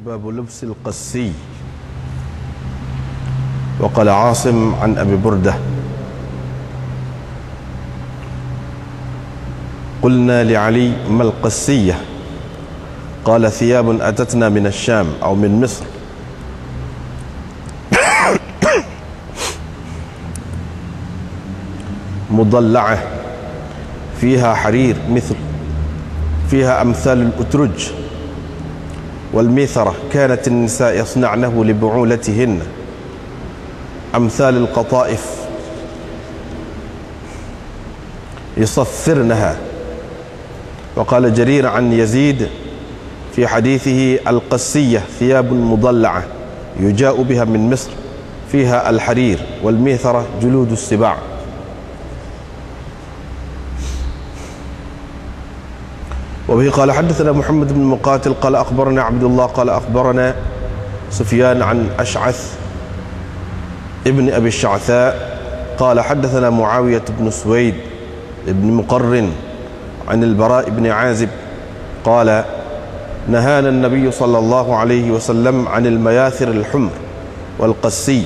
باب لبس القسي. وقال عاصم عن أبي بردة: قلنا لعلي: ما القسية؟ قال: ثياب أتتنا من الشام أو من مصر مضلعة فيها حرير فيها أمثال الأترج والميثرة، كانت النساء يصنعنه لبعولتهن، أمثال القطائف يصفرنها. وقال جرير عن يزيد في حديثه: القسية ثياب مضلعة يجاء بها من مصر فيها الحرير، والميثرة جلود السباع. وبه قال حدثنا محمد بن مقاتل قال أخبرنا عبد الله قال أخبرنا سفيان عن أشعث ابن أبي الشعثاء قال حدثنا معاوية بن سويد ابن مقرن عن البراء بن عازب قال: نهانا النبي صلى الله عليه وسلم عن المياثر الحمر والقسي.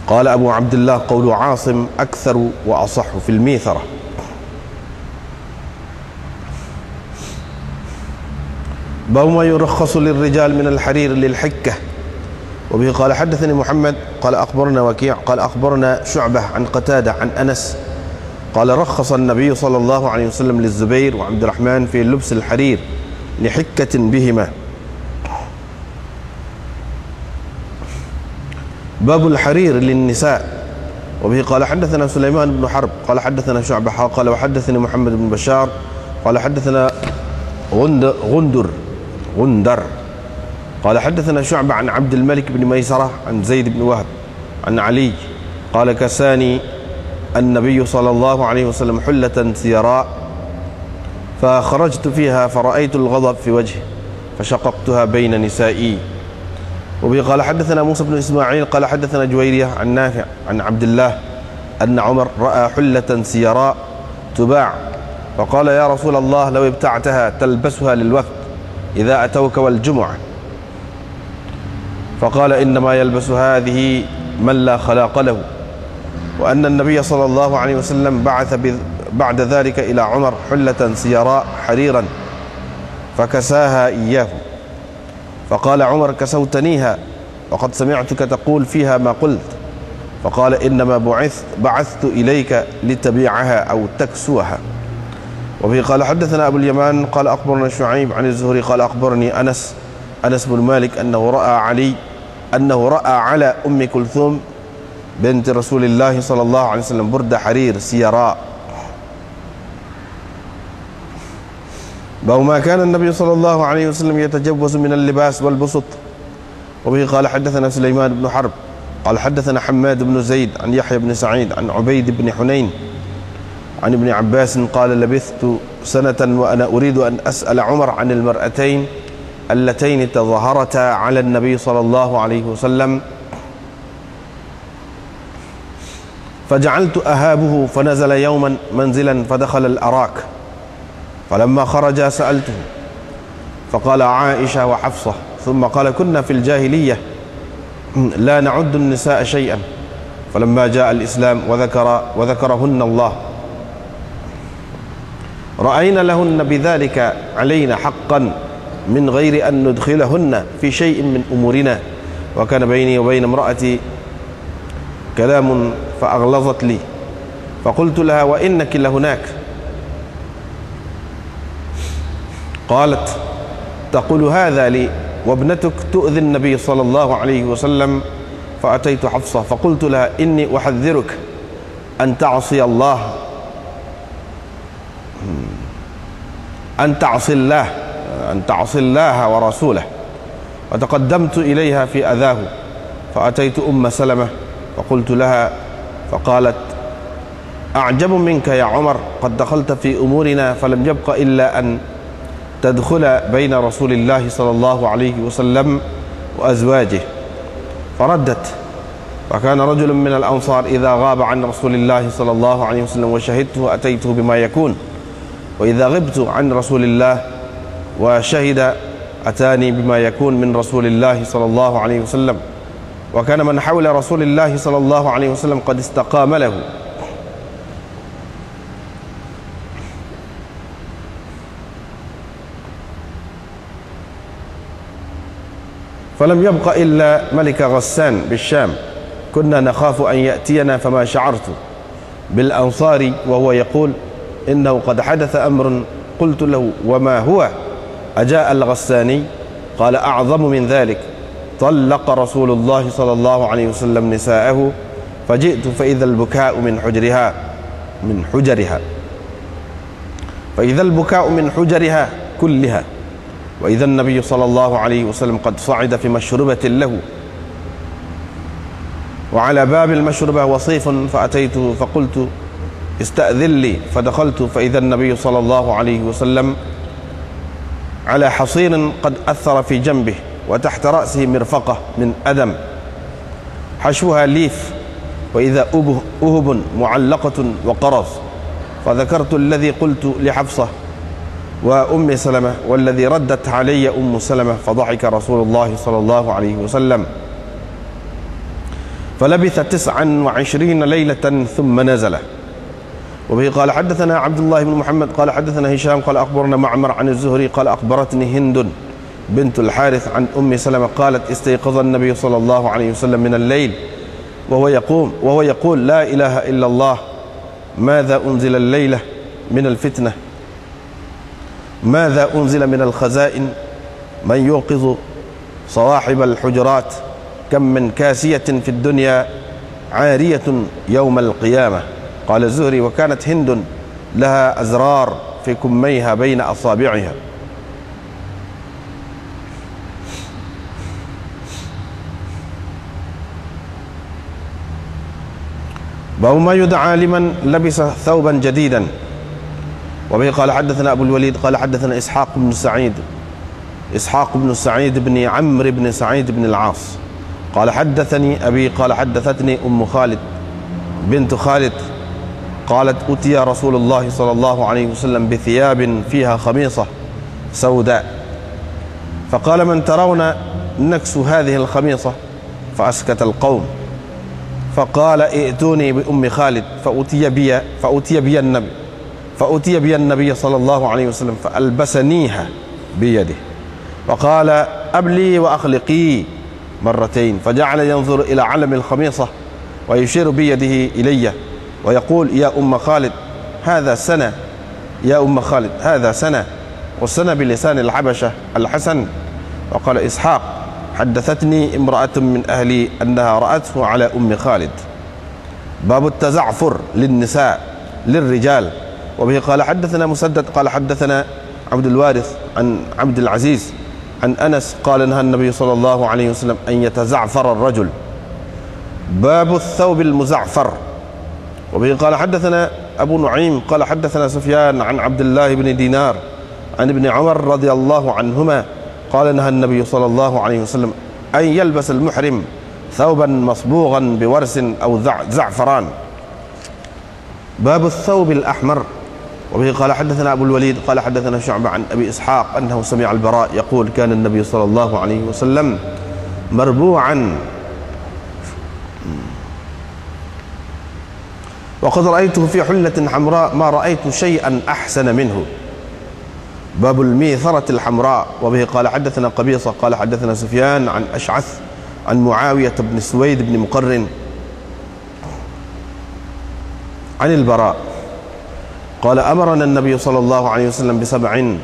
قال أبو عبد الله: قول عاصم أكثر وأصح في الميثرة. باب ما يرخص للرجال من الحرير للحكة. وبه قال حدثني محمد قال أخبرنا وكيع قال أخبرنا شعبة عن قتادة عن أنس قال: رخص النبي صلى الله عليه وسلم للزبير وعبد الرحمن في لبس الحرير لحكة بهما. باب الحرير للنساء. وبه قال حدثنا سليمان بن حرب قال حدثنا شعبة قال وحدثني محمد بن بشار قال حدثنا غندر قال حدثنا شعبة عن عبد الملك بن ميسرة عن زيد بن وهب عن علي قال: كساني النبي صلى الله عليه وسلم حلة سيراء فخرجت فيها فرأيت الغضب في وجهه فشققتها بين نسائي. وبه قال حدثنا موسى بن إسماعيل قال حدثنا جويرية عن نافع عن عبد الله أن عمر رأى حلة سيراء تباع فقال: يا رسول الله، لو ابتعتها تلبسها للوفد إذا أتوك والجمعة. فقال: إنما يلبس هذه من لا خلاق له. وأن النبي صلى الله عليه وسلم بعث بعد ذلك إلى عمر حلة سيراء حريرا فكساها إياه. فقال عمر: كسوتنيها وقد سمعتك تقول فيها ما قلت. فقال: إنما بعثت إليك لتبيعها أو تكسوها. وفي قال حدثنا أبو اليمان قال أخبرنا شعيب عن الزهري قال أخبرني أنس بن مالك أنه رأى على أم كلثوم بنت رسول الله صلى الله عليه وسلم برد حرير سيراء. ما كان النبي صلى الله عليه وسلم يتجوز من اللباس والبسط. وبه قال حدثنا سليمان بن حرب قال حدثنا حماد بن زيد عن يحيى بن سعيد عن عبيد بن حنين عن ابن عباس قال: لبثت سنة وأنا أريد أن أسأل عمر عن المرأتين اللتين تظاهرتا على النبي صلى الله عليه وسلم، فجعلت أهابه فنزل يوما منزلا فدخل الأراك، فلما خرج سألته فقال: عائشة وحفصة. ثم قال: كنا في الجاهلية لا نعد النساء شيئا، فلما جاء الإسلام وذكرهن الله رأينا لهن بذلك علينا حقا من غير أن ندخلهن في شيء من أمورنا. وكان بيني وبين امرأتي كلام فأغلظت لي، فقلت لها: وإنك لهناك؟ قالت: تقول هذا لي وابنتك تؤذي النبي صلى الله عليه وسلم. فأتيت حفصة فقلت لها: إني أحذرك أن تعصي الله أن تعصي الله ورسوله. وتقدمت إليها في أذاه فأتيت أم سلمة فقلت لها فقالت: أعجب منك يا عمر، قد دخلت في أمورنا فلم يبق إلا أن تدخل بين رسول الله صلى الله عليه وسلم وأزواجه. فردت: وكان رجل من الأنصار إذا غاب عن رسول الله صلى الله عليه وسلم وشهدته أتيته بما يكون، وإذا غبت عن رسول الله وشهد أتاني بما يكون من رسول الله صلى الله عليه وسلم، وكان من حول رسول الله صلى الله عليه وسلم قد استقام له. فلم يبق إلا ملك غسان بالشام، كنا نخاف أن يأتينا فما شعرت بالأنصار وهو يقول إنه قد حدث أمر. قلت له وما هو؟ أجاء الغساني؟ قال أعظم من ذلك، طلق رسول الله صلى الله عليه وسلم نساءه، فجئت فإذا البكاء من حجرها فإذا البكاء من حجرها كلها، وإذا النبي صلى الله عليه وسلم قد صعد في مشربة له، وعلى باب المشربة وصيف، فأتيته فقلت استأذن لي، فدخلت فإذا النبي صلى الله عليه وسلم على حصير قد أثر في جنبه، وتحت رأسه مرفقة من أدم حشوها ليف، وإذا أهب معلقة وقرص. فذكرت الذي قلت لحفصة وأم سلمة والذي ردت علي أم سلمة، فضحك رسول الله صلى الله عليه وسلم. فلبث 29 ليلة ثم نزل. وبه قال حدثنا عبد الله بن محمد قال حدثنا هشام قال أخبرنا معمر عن الزهري قال أخبرتني هند بنت الحارث عن أم سلمة قالت استيقظ النبي صلى الله عليه وسلم من الليل وهو يقول لا إله إلا الله، ماذا أنزل الليلة من الفتنة، ماذا أنزل من الخزائن، من يوقظ صواحب الحجرات، كم من كاسية في الدنيا عارية يوم القيامة. قال الزهري وكانت هند لها أزرار في كميها بين أصابعها. باب ما يدعى لمن لبس ثوبا جديدا. وبه قال حدثنا أبو الوليد قال حدثنا إسحاق بن سعيد بن عمرو بن سعيد بن العاص قال حدثني أبي قال حدثتني أم خالد بنت خالد قالت أتي رسول الله صلى الله عليه وسلم بثياب فيها خميصة سوداء، فقال من ترون نكس هذه الخميصة؟ فأسكت القوم، فقال ائتوني بأم خالد، فأتي بي النبي صلى الله عليه وسلم فألبسنيها بيده، وقال أبلي وأخلقي مرتين، فجعل ينظر إلى علم الخميصة ويشير بيده إلي ويقول يا أم خالد هذا سنة، يا أم خالد هذا سنة، والسنة بلسان الحبشة الحسن. وقال إسحاق حدثتني امرأة من أهلي أنها رأته على أم خالد. باب التزعفر للنساء للرجال. وبه قال حدثنا مسدد قال حدثنا عبد الوارث عن عبد العزيز عن أنس قال نهى النبي صلى الله عليه وسلم أن يتزعفر الرجل. باب الثوب المزعفر. وبه قال حدثنا أبو نعيم قال حدثنا سفيان عن عبد الله بن دينار عن ابن عمر رضي الله عنهما قال نهى النبي صلى الله عليه وسلم أن يلبس المحرم ثوبا مصبوغا بورس أو زعفران. باب الثوب الأحمر. وبه قال حدثنا أبو الوليد قال حدثنا شعبة عن أبي إسحاق أنه سمع البراء يقول كان النبي صلى الله عليه وسلم مربوعا وقد رأيته في حلة حمراء ما رأيت شيئا أحسن منه. باب الميثرة الحمراء. وبه قال حدثنا قبيصة قال حدثنا سفيان عن أشعث عن معاوية بن سويد بن مقرن عن البراء قال أمرنا النبي صلى الله عليه وسلم ب7: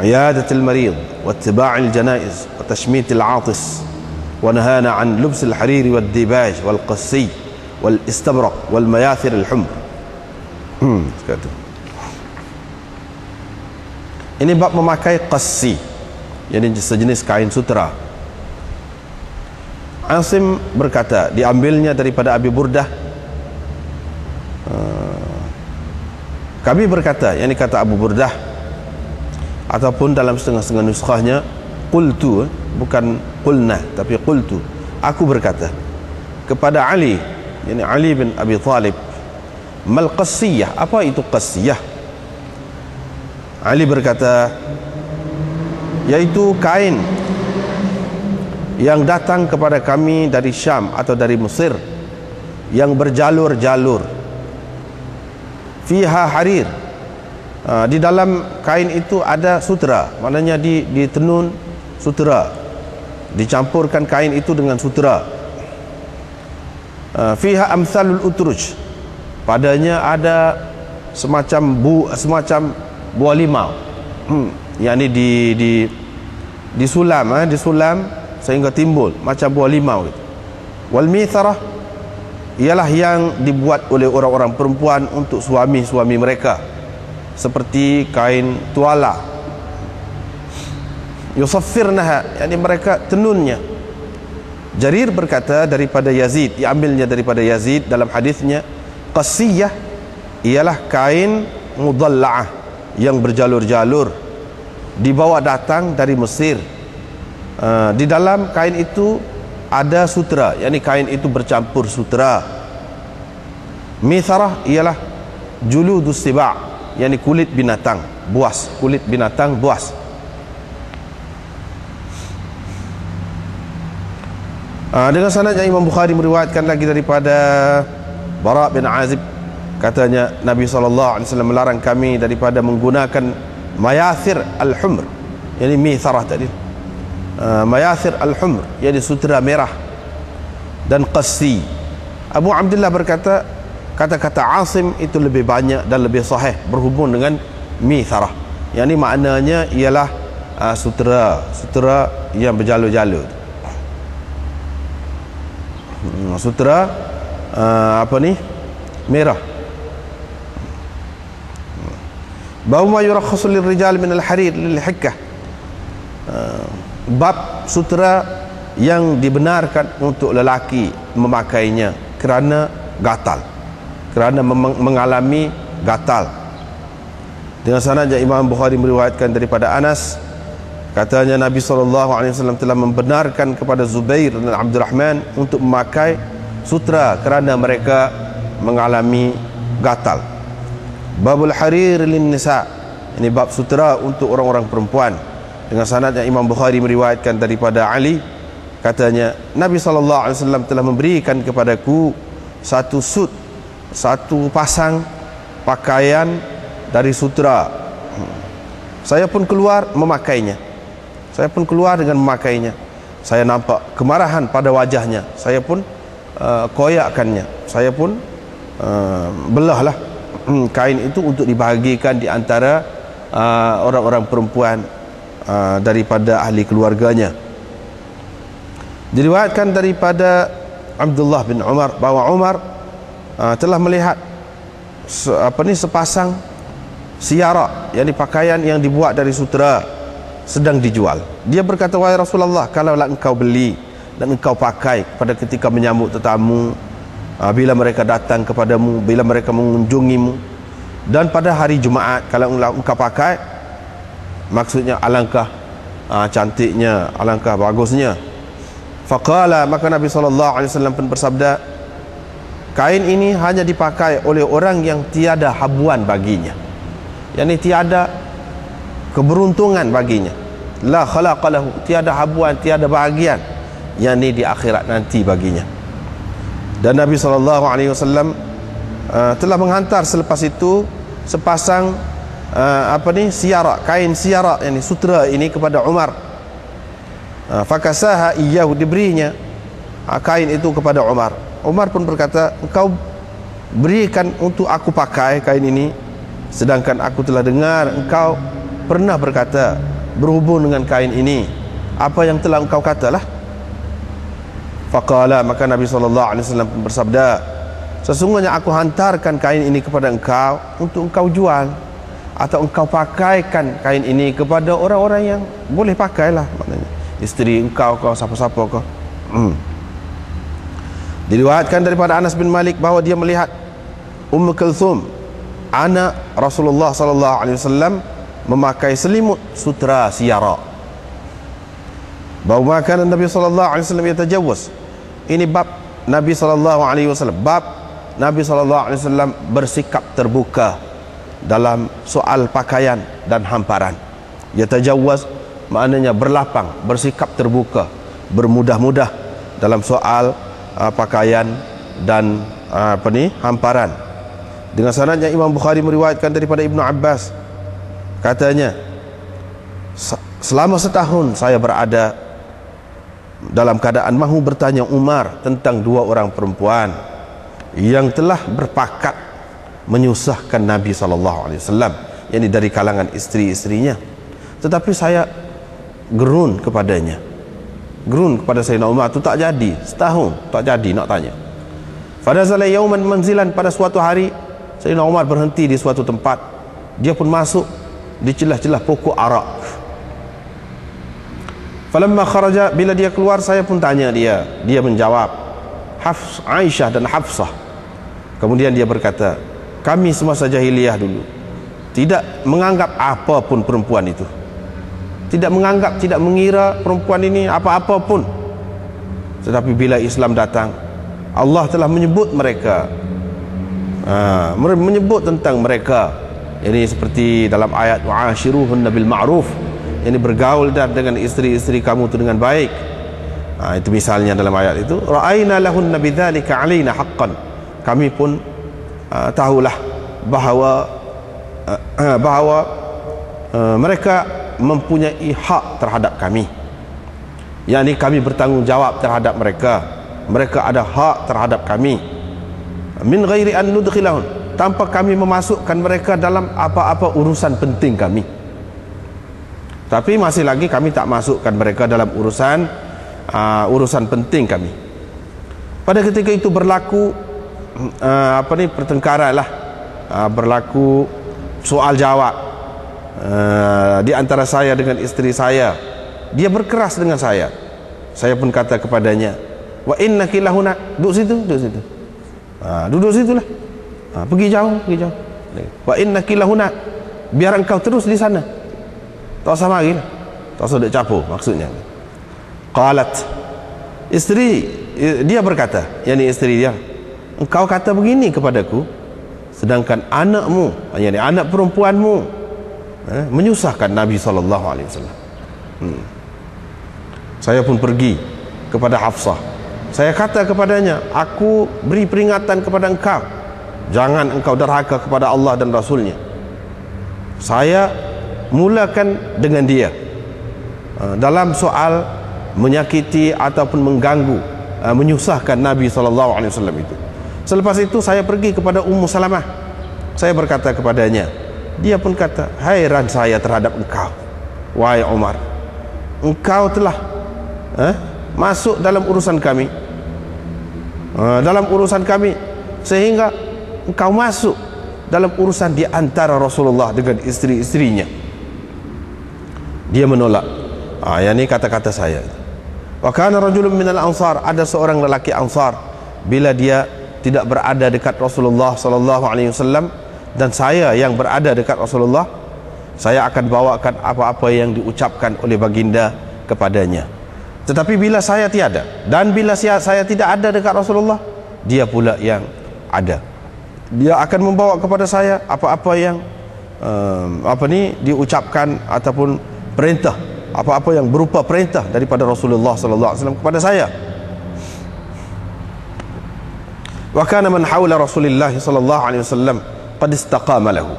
عيادة المريض واتباع الجنائز وتشميت العاطس، ونهانا عن لبس الحرير والديباج والقسي والاستبرق والمياثر الحمر. Ini bab memakai qassi, yakni sejenis kain sutra. Asim berkata diambilnya daripada Abi Burdah. Kami berkata, yakni kata Abu Burdah, ataupun dalam setengah-setengah nuskhahnya qultu, bukan qulna tapi qultu, aku berkata kepada Ali, yakni Ali bin Abi Thalib, mal qassiyah, apa itu qassiyah? Ali berkata yaitu kain yang datang kepada kami dari Syam atau dari Mesir, yang berjalur-jalur. Fiha harir, di dalam kain itu ada sutera, maknanya ditenun sutera, dicampurkan kain itu dengan sutera. Fiha amsalul utruj, padanya ada semacam buah limau, yakni disulam sehingga timbul macam buah limau gitu. Wal mitharah ialah yang dibuat oleh orang-orang perempuan untuk suami-suami mereka, seperti kain tuala. Yusaffirnaha, yakni mereka tenunnya. Jarir berkata daripada Yazid, diambilnya daripada Yazid dalam hadisnya, qasiyah ialah kain mudalla'ah yang berjalur-jalur, dibawa datang dari Mesir. Di dalam kain itu ada sutera, yakni kain itu bercampur sutera. Mitharah ialah juludus siba', yakni kulit binatang buas, kulit binatang buas. Dengan sanad yang Imam Bukhari meriwayatkan lagi daripada Bara bin Azib, katanya Nabi SAW melarang kami daripada menggunakan mayathir al-humr, yakni mitharah tadi, mayathir al-humr, yakni sutera merah, dan qassi. Abu Abdullah berkata, kata-kata Asim itu lebih banyak dan lebih sahih berhubung dengan mitharah, yakni maknanya ialah sutera yang berjalur-jalur. Sutera merah. Bab ma yurakhasu lirrijal min al-harir lil-hikkah, bab sutera yang dibenarkan untuk lelaki memakainya kerana gatal, kerana mengalami gatal. Dengan sanad yang Imam Bukhari meriwayatkan daripada Anas, katanya Nabi SAW telah membenarkan kepada Zubair dan Abdul Rahman untuk memakai sutera kerana mereka mengalami gatal. Babul harir lin nisa, ini bab sutera untuk orang-orang perempuan. Dengan sanad yang Imam Bukhari meriwayatkan daripada Ali, katanya Nabi SAW telah memberikan kepadaku satu pasang pakaian dari sutera. Saya pun keluar memakainya. Saya pun keluar dengan memakainya. Saya nampak kemarahan pada wajahnya. Saya pun koyakkannya. Saya pun belahlah kain itu untuk dibahagikan di antara orang-orang perempuan daripada ahli keluarganya. Diriwayatkan daripada Abdullah bin Umar bahawa Umar telah melihat sepasang siyara, yakni pakaian yang dibuat dari sutera, sedang dijual. Dia berkata, wahai Rasulullah, kalaulah engkau beli dan engkau pakai pada ketika menyambut tetamu, bila mereka datang kepadamu, bila mereka mengunjungimu, dan pada hari Jumaat, kalau engkau pakai, maksudnya alangkah cantiknya, alangkah bagusnya. Faqala, maka Nabi SAW pun bersabda, kain ini hanya dipakai oleh orang yang tiada habuan baginya, yakni tiada keberuntungan baginya. La khalaqalahu, tiada habuan, tiada bahagian, yakni di akhirat nanti baginya. Dan Nabi SAW telah menghantar selepas itu sepasang siara, kain siara, yakni sutera ini kepada Umar. Fakasaha iyyahu, diberinya kain itu kepada Umar. Umar pun berkata, engkau berikan untuk aku pakai kain ini, sedangkan aku telah dengar engkau pernah berkata berhubung dengan kain ini apa yang telah engkau katalah. Faqala, maka Nabi SAW pun bersabda, sesungguhnya aku hantarkan kain ini kepada engkau untuk engkau jual, atau engkau pakaikan kain ini kepada orang-orang yang boleh pakailah, maknanya isteri engkau, kau siapa-siapa kau. Diriwayatkan daripada Anas bin Malik bahawa dia melihat Ummu Kulthum, anak Rasulullah SAW, memakai selimut sutera siyara. Bahawa makanan Nabi SAW yatajawaz. Ini bab Nabi SAW, bab Nabi SAW bersikap terbuka dalam soal pakaian dan hamparan. Yatajawaz, maknanya berlapang, bersikap terbuka, bermudah-mudah dalam soal pakaian dan hamparan. Dengan sanadnya Imam Bukhari meriwayatkan daripada Ibnu Abbas, katanya, selama setahun saya berada dalam keadaan mahu bertanya Umar tentang dua orang perempuan yang telah berpakat menyusahkan Nabi SAW, yakni dari kalangan istri-istrinya. Tetapi saya gerun kepadanya, gerun kepada Sayyidina Umar, itu tak jadi, setahun tak jadi nak tanya. Fadazala yauman manzilan, pada suatu hari Sayyidina Umar berhenti di suatu tempat, dia pun masuk di celah-celah pokok arak. Falamma kharaja, bila dia keluar saya pun tanya dia, dia menjawab, Aisyah dan Hafsah. Kemudian dia berkata, kami semasa jahiliyah dulu tidak menganggap apapun perempuan itu, tidak menganggap, tidak mengira perempuan ini apa-apa pun. Tetapi bila Islam datang, Allah telah menyebut mereka, menyebut tentang mereka. Ini seperti dalam ayat wa'ashiruhunna bil ma'ruf, ini bergaul dengan istri-istri kamu itu dengan baik. Itu misalnya dalam ayat itu, ra'ayna lahunna bidzalika 'alaina haqqan, kami pun tahulah bahawa mereka mempunyai hak terhadap kami, yakni kami bertanggungjawab terhadap mereka, mereka ada hak terhadap kami, min ghairi an nudkhilahun, tanpa kami memasukkan mereka dalam apa-apa urusan penting kami. Tapi masih lagi kami tak masukkan mereka dalam urusan penting kami. Pada ketika itu berlaku pertengkaran lah, berlaku soal jawab di antara saya dengan istri saya. Dia berkeras dengan saya pun kata kepadanya, wa innaki lahuna, duduk situ, duduk situ, duduk situlah, pergi jauh. Wa innaki lahuna, biar engkau terus di sana, tak usah mari lah, tak usah duk capur, maksudnya. Qalat, istri dia berkata, yakni istri dia, engkau kata begini kepadaku, sedangkan anakmu, yakni anak perempuanmu, menyusahkan Nabi SAW. Saya pun pergi kepada Hafsah, saya kata kepadanya, aku beri peringatan kepada engkau, jangan engkau derhaka kepada Allah dan Rasulnya. Saya mulakan dengan dia dalam soal menyakiti ataupun mengganggu, menyusahkan Nabi SAW itu. Selepas itu saya pergi kepada Ummu Salamah, saya berkata kepadanya, dia pun kata, hairan saya terhadap engkau, wahai Umar, engkau telah masuk dalam urusan kami, sehingga engkau masuk dalam urusan di antara Rasulullah dengan istri-istrinya. Dia menolak. Yang ini kata-kata saya. Wa kana rajulun minal ansar, ada seorang lelaki Ansar, bila dia tidak berada dekat Rasulullah SAW dan saya yang berada dekat Rasulullah, saya akan bawakan apa-apa yang diucapkan oleh baginda kepadanya. Tetapi bila saya tiada, dan bila saya tidak ada dekat Rasulullah, dia pula yang ada, dia akan membawa kepada saya apa-apa yang diucapkan ataupun perintah, apa-apa yang berupa perintah daripada Rasulullah SAW kepada saya. Wa kana man hawla Rasulillah SAW qad istaqama lahu,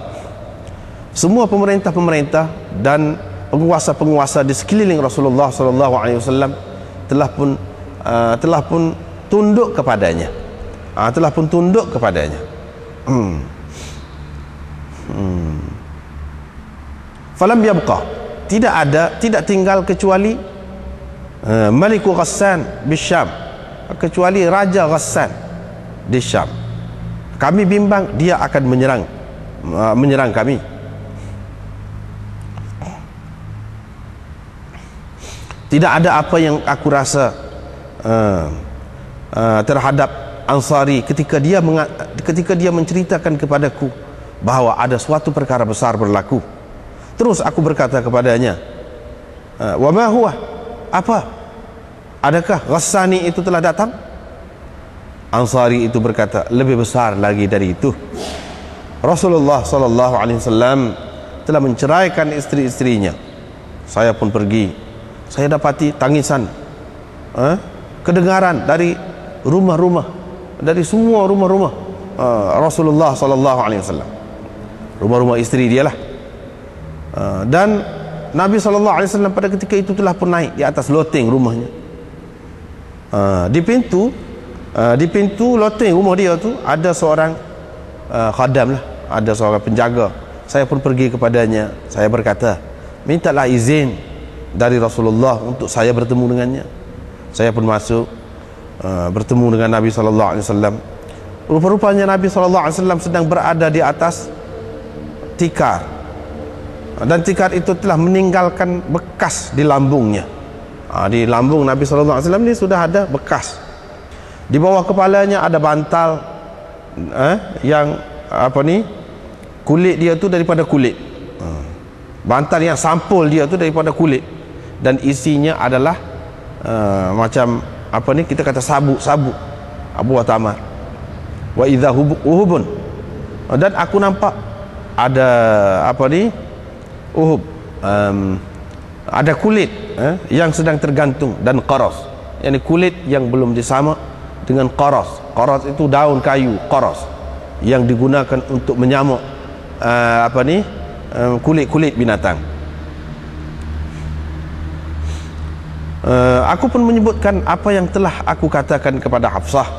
semua pemerintah-pemerintah dan penguasa-penguasa di sekeliling Rasulullah SAW telah pun tunduk kepadanya, Falam yabqa, tidak tinggal kecuali Maliku Ghassan bisyam, kecuali Raja Ghassan di Syam. Kami bimbang dia akan menyerang kami. Tidak ada apa yang aku rasa terhadap Ansari ketika dia menceritakan kepadaku bahawa ada suatu perkara besar berlaku. Terus aku berkata kepadanya, wa ma huwa, apa? Adakah Ghassani itu telah datang? Ansari itu berkata, lebih besar lagi dari itu. Rasulullah SAW telah menceraikan istri-istrinya Saya pun pergi. Saya dapati tangisan, kedengaran dari rumah-rumah, dari semua rumah-rumah Rasulullah sallallahu alaihi wasallam. Rumah-rumah isteri dia lah. Dan Nabi sallallahu alaihi wasallam pada ketika itu telah pun naik di atas loteng rumahnya. Di pintu loteng rumah dia tu ada seorang khadam lah, ada seorang penjaga. Saya pun pergi kepadanya. Saya berkata, mintalah izin dari Rasulullah untuk saya bertemu dengannya. Saya pun masuk, bertemu dengan Nabi sallallahu alaihi wasallam. Rupa-rupanya Nabi sallallahu alaihi wasallam sedang berada di atas tikar, dan tikar itu telah meninggalkan bekas di lambungnya. Di lambung Nabi sallallahu alaihi wasallam ini sudah ada bekas. Di bawah kepalanya ada bantal, yang kulit dia tu daripada kulit. Bantal yang sampul dia tu daripada kulit, dan isinya adalah macam kita kata sabuk Abu Tamar. Wa idza uhubun, dan aku nampak ada uhub, ada kulit yang sedang tergantung, dan qaras, yakni kulit yang belum disamak dengan qaras. Qaras itu daun kayu qaras yang digunakan untuk menyamak kulit-kulit binatang. Aku pun menyebutkan apa yang telah aku katakan kepada Hafsah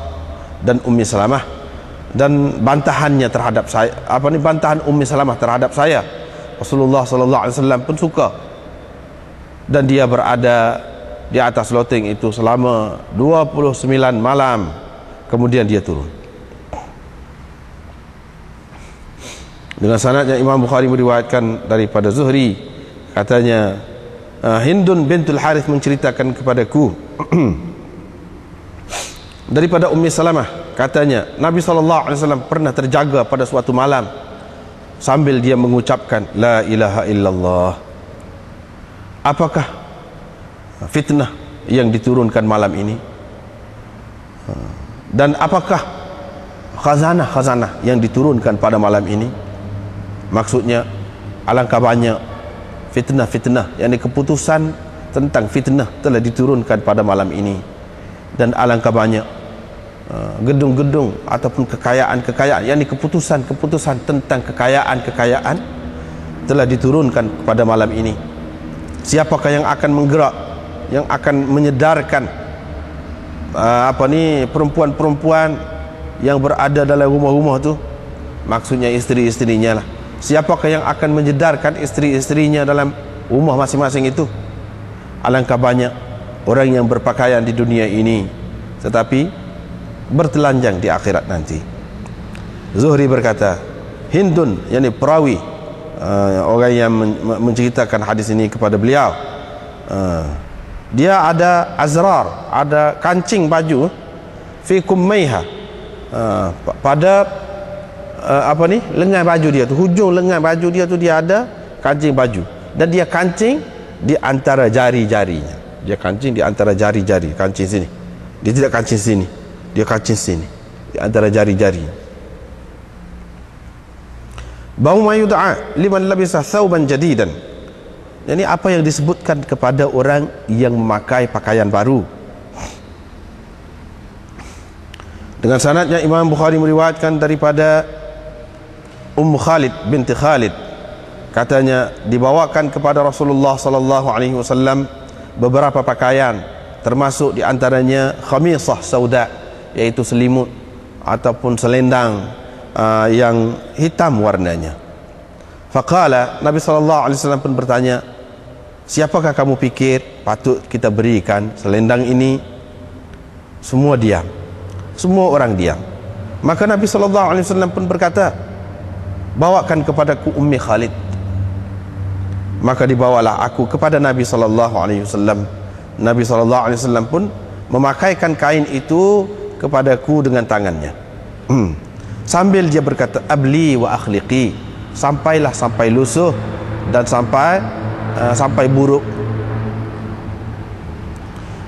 dan Ummi Salamah, dan bantahannya terhadap saya, bantahan Ummi Salamah terhadap saya. Rasulullah sallallahu alaihi wasallam pun suka, dan dia berada di atas loteng itu selama 29 malam. Kemudian dia turun. Dengan sanadnya Imam Bukhari meriwayatkan daripada Zuhri, katanya Hindun bintul Harith menceritakan kepadaku daripada Ummi Salamah, katanya Nabi SAW pernah terjaga pada suatu malam sambil dia mengucapkan la ilaha illallah. Apakah fitnah yang diturunkan malam ini, dan apakah khazanah-khazanah yang diturunkan pada malam ini? Maksudnya alangkah banyak fitnah-fitnah, yakni keputusan tentang fitnah telah diturunkan pada malam ini, dan alangkah banyak gedung-gedung ataupun kekayaan-kekayaan, yakni keputusan-keputusan tentang kekayaan-kekayaan telah diturunkan pada malam ini. Siapakah yang akan menggerak, yang akan menyedarkan perempuan-perempuan yang berada dalam rumah-rumah tu? Maksudnya isteri-isterinya lah. Siapakah yang akan menyedarkan isteri-isterinya dalam rumah masing-masing itu? Alangkah banyak orang yang berpakaian di dunia ini tetapi bertelanjang di akhirat nanti. Zuhri berkata, Hindun, yakni perawi, orang yang menceritakan hadis ini kepada beliau, dia ada azrar, ada kancing baju fi kummaiha, pada lengan baju dia tu, hujung lengan baju dia tu dia ada kancing baju, dan dia kancing di antara jari-jarinya. Dia kancing di antara jari-jari, kancing sini. Dia tidak kancing sini, dia kancing sini, di antara jari-jari. Bau ma yud'a liman labisa thawban jadidan. Ini apa yang disebutkan kepada orang yang memakai pakaian baru. Dengan sanadnya Imam Bukhari meriwayatkan daripada Ummu Khalid binti Khalid, katanya dibawakan kepada Rasulullah sallallahu alaihi wasallam beberapa pakaian, termasuk di antaranya khamisah sauda, yaitu selimut ataupun selendang yang hitam warnanya. Faqala, Nabi sallallahu alaihi wasallam pun bertanya, siapakah kamu pikir patut kita berikan selendang ini? Semua diam, semua orang diam. Maka Nabi sallallahu alaihi wasallam pun berkata, bawakan kepadaku Ummi Khalid. Maka dibawalah aku kepada Nabi sallallahu alaihi wasallam. Nabi sallallahu alaihi wasallam pun memakaikan kain itu kepadaku dengan tangannya. Sambil dia berkata, abli wa akhliqi, sampailah sampai lusuh dan sampai buruk.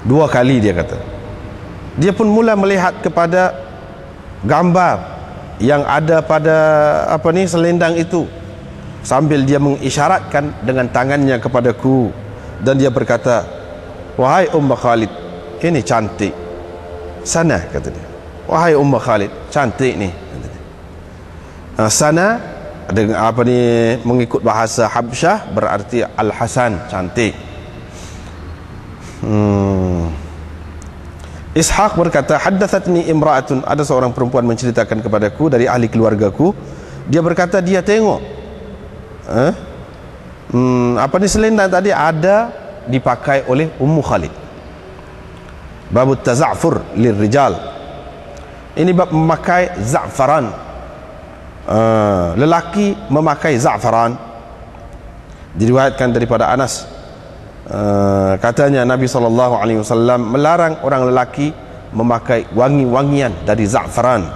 Dua kali dia kata. Dia pun mula melihat kepada gambar yang ada pada selendang itu, sambil dia mengisyaratkan dengan tangannya kepadaku Dan dia berkata, wahai Khalid, ini cantik. Sana, kata dia. Wahai Khalid, cantik ni, kata dia. Sana dengan apa ni, mengikut bahasa Habsyah berarti Al-Hasan, cantik. Ishaq berkata, haddathatni imra'atun, ada seorang perempuan menceritakan kepadaku dari ahli keluargaku. Dia berkata dia tengok apa ni, selendang tadi ada dipakai oleh Ummu Khalid. Babut taza'fur lirrijal, ini bab memakai za'faran. Lelaki memakai za'faran. Diriwayatkan daripada Anas, katanya Nabi SAW melarang orang lelaki memakai wangi-wangian dari za'faran.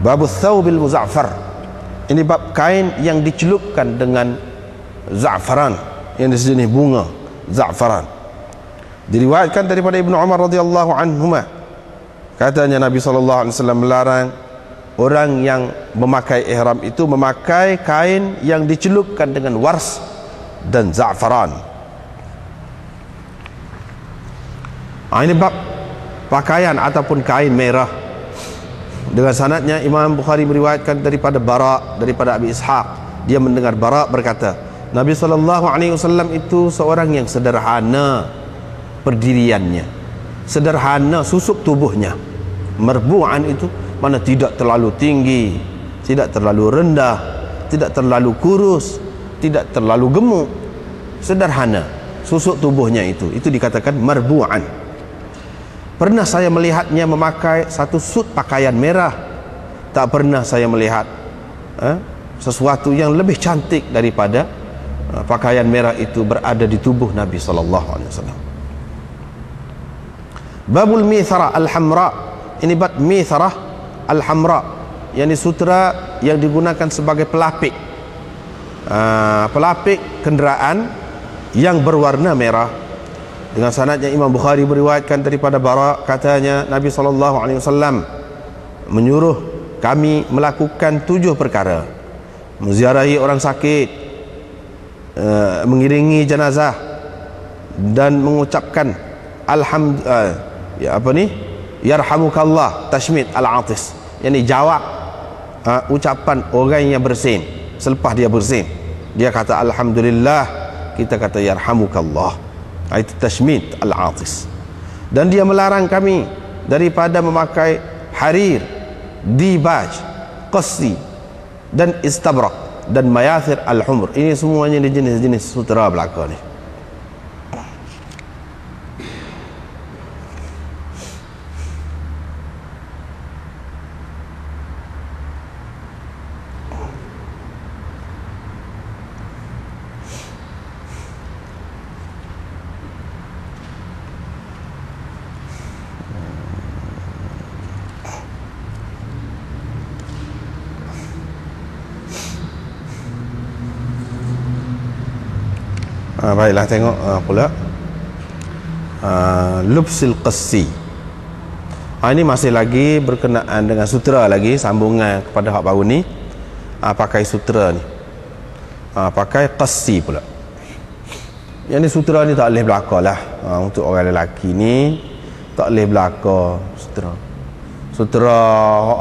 Babut thawbil muza'far, ini bab kain yang dicelupkan dengan za'faran, yang sejenis bunga za'faran. Diriwayatkan daripada Ibnu Umar radhiyallahu anhuma, katanya Nabi SAW melarang orang yang memakai ihram itu memakai kain yang dicelupkan dengan wars dan za'faran. Ini bab pakaian ataupun kain merah. Dengan sanadnya Imam Bukhari meriwayatkan daripada Bara, daripada Abi Ishaq. Dia mendengar Bara berkata, Nabi SAW itu seorang yang sederhana perdiriannya, sederhana susuk tubuhnya. Merbu'an itu mana tidak terlalu tinggi, tidak terlalu rendah, tidak terlalu kurus, tidak terlalu gemuk, sederhana susuk tubuhnya itu dikatakan marbu'an. Pernah saya melihatnya memakai satu sut pakaian merah. Tak pernah saya melihat sesuatu yang lebih cantik daripada pakaian merah itu berada di tubuh Nabi SAW. Babul mithara al-hamra, ini bab mithara al-hamra, yakni sutra yang digunakan sebagai pelapik, pelapik kenderaan yang berwarna merah. Dengan sanadnya Imam Bukhari meriwayatkan daripada Bara, katanya Nabi SAW menyuruh kami melakukan 7 perkara: menziarahi orang sakit, mengiringi jenazah, dan mengucapkan yarhamukallah, tashmid al-atis, yakni jawab ucapan orang yang bersin. Selepas dia bersin, dia kata alhamdulillah, kita kata yarhamukallah, itu tashmid al-atis. Dan dia melarang kami daripada memakai harir, dibaj, qassi, dan istabrak, dan mayathir al-humr. Ini semuanya jenis-jenis sutera belaka ni. Baiklah, tengok pula lubsil qassi. Ini masih lagi berkenaan dengan sutera lagi, sambungan kepada hak baru ni. Pakai sutera ni, pakai qassi pula. Yang ni sutera ni tak boleh belaka lah. Untuk orang lelaki ni tak boleh belaka sutera. Sutera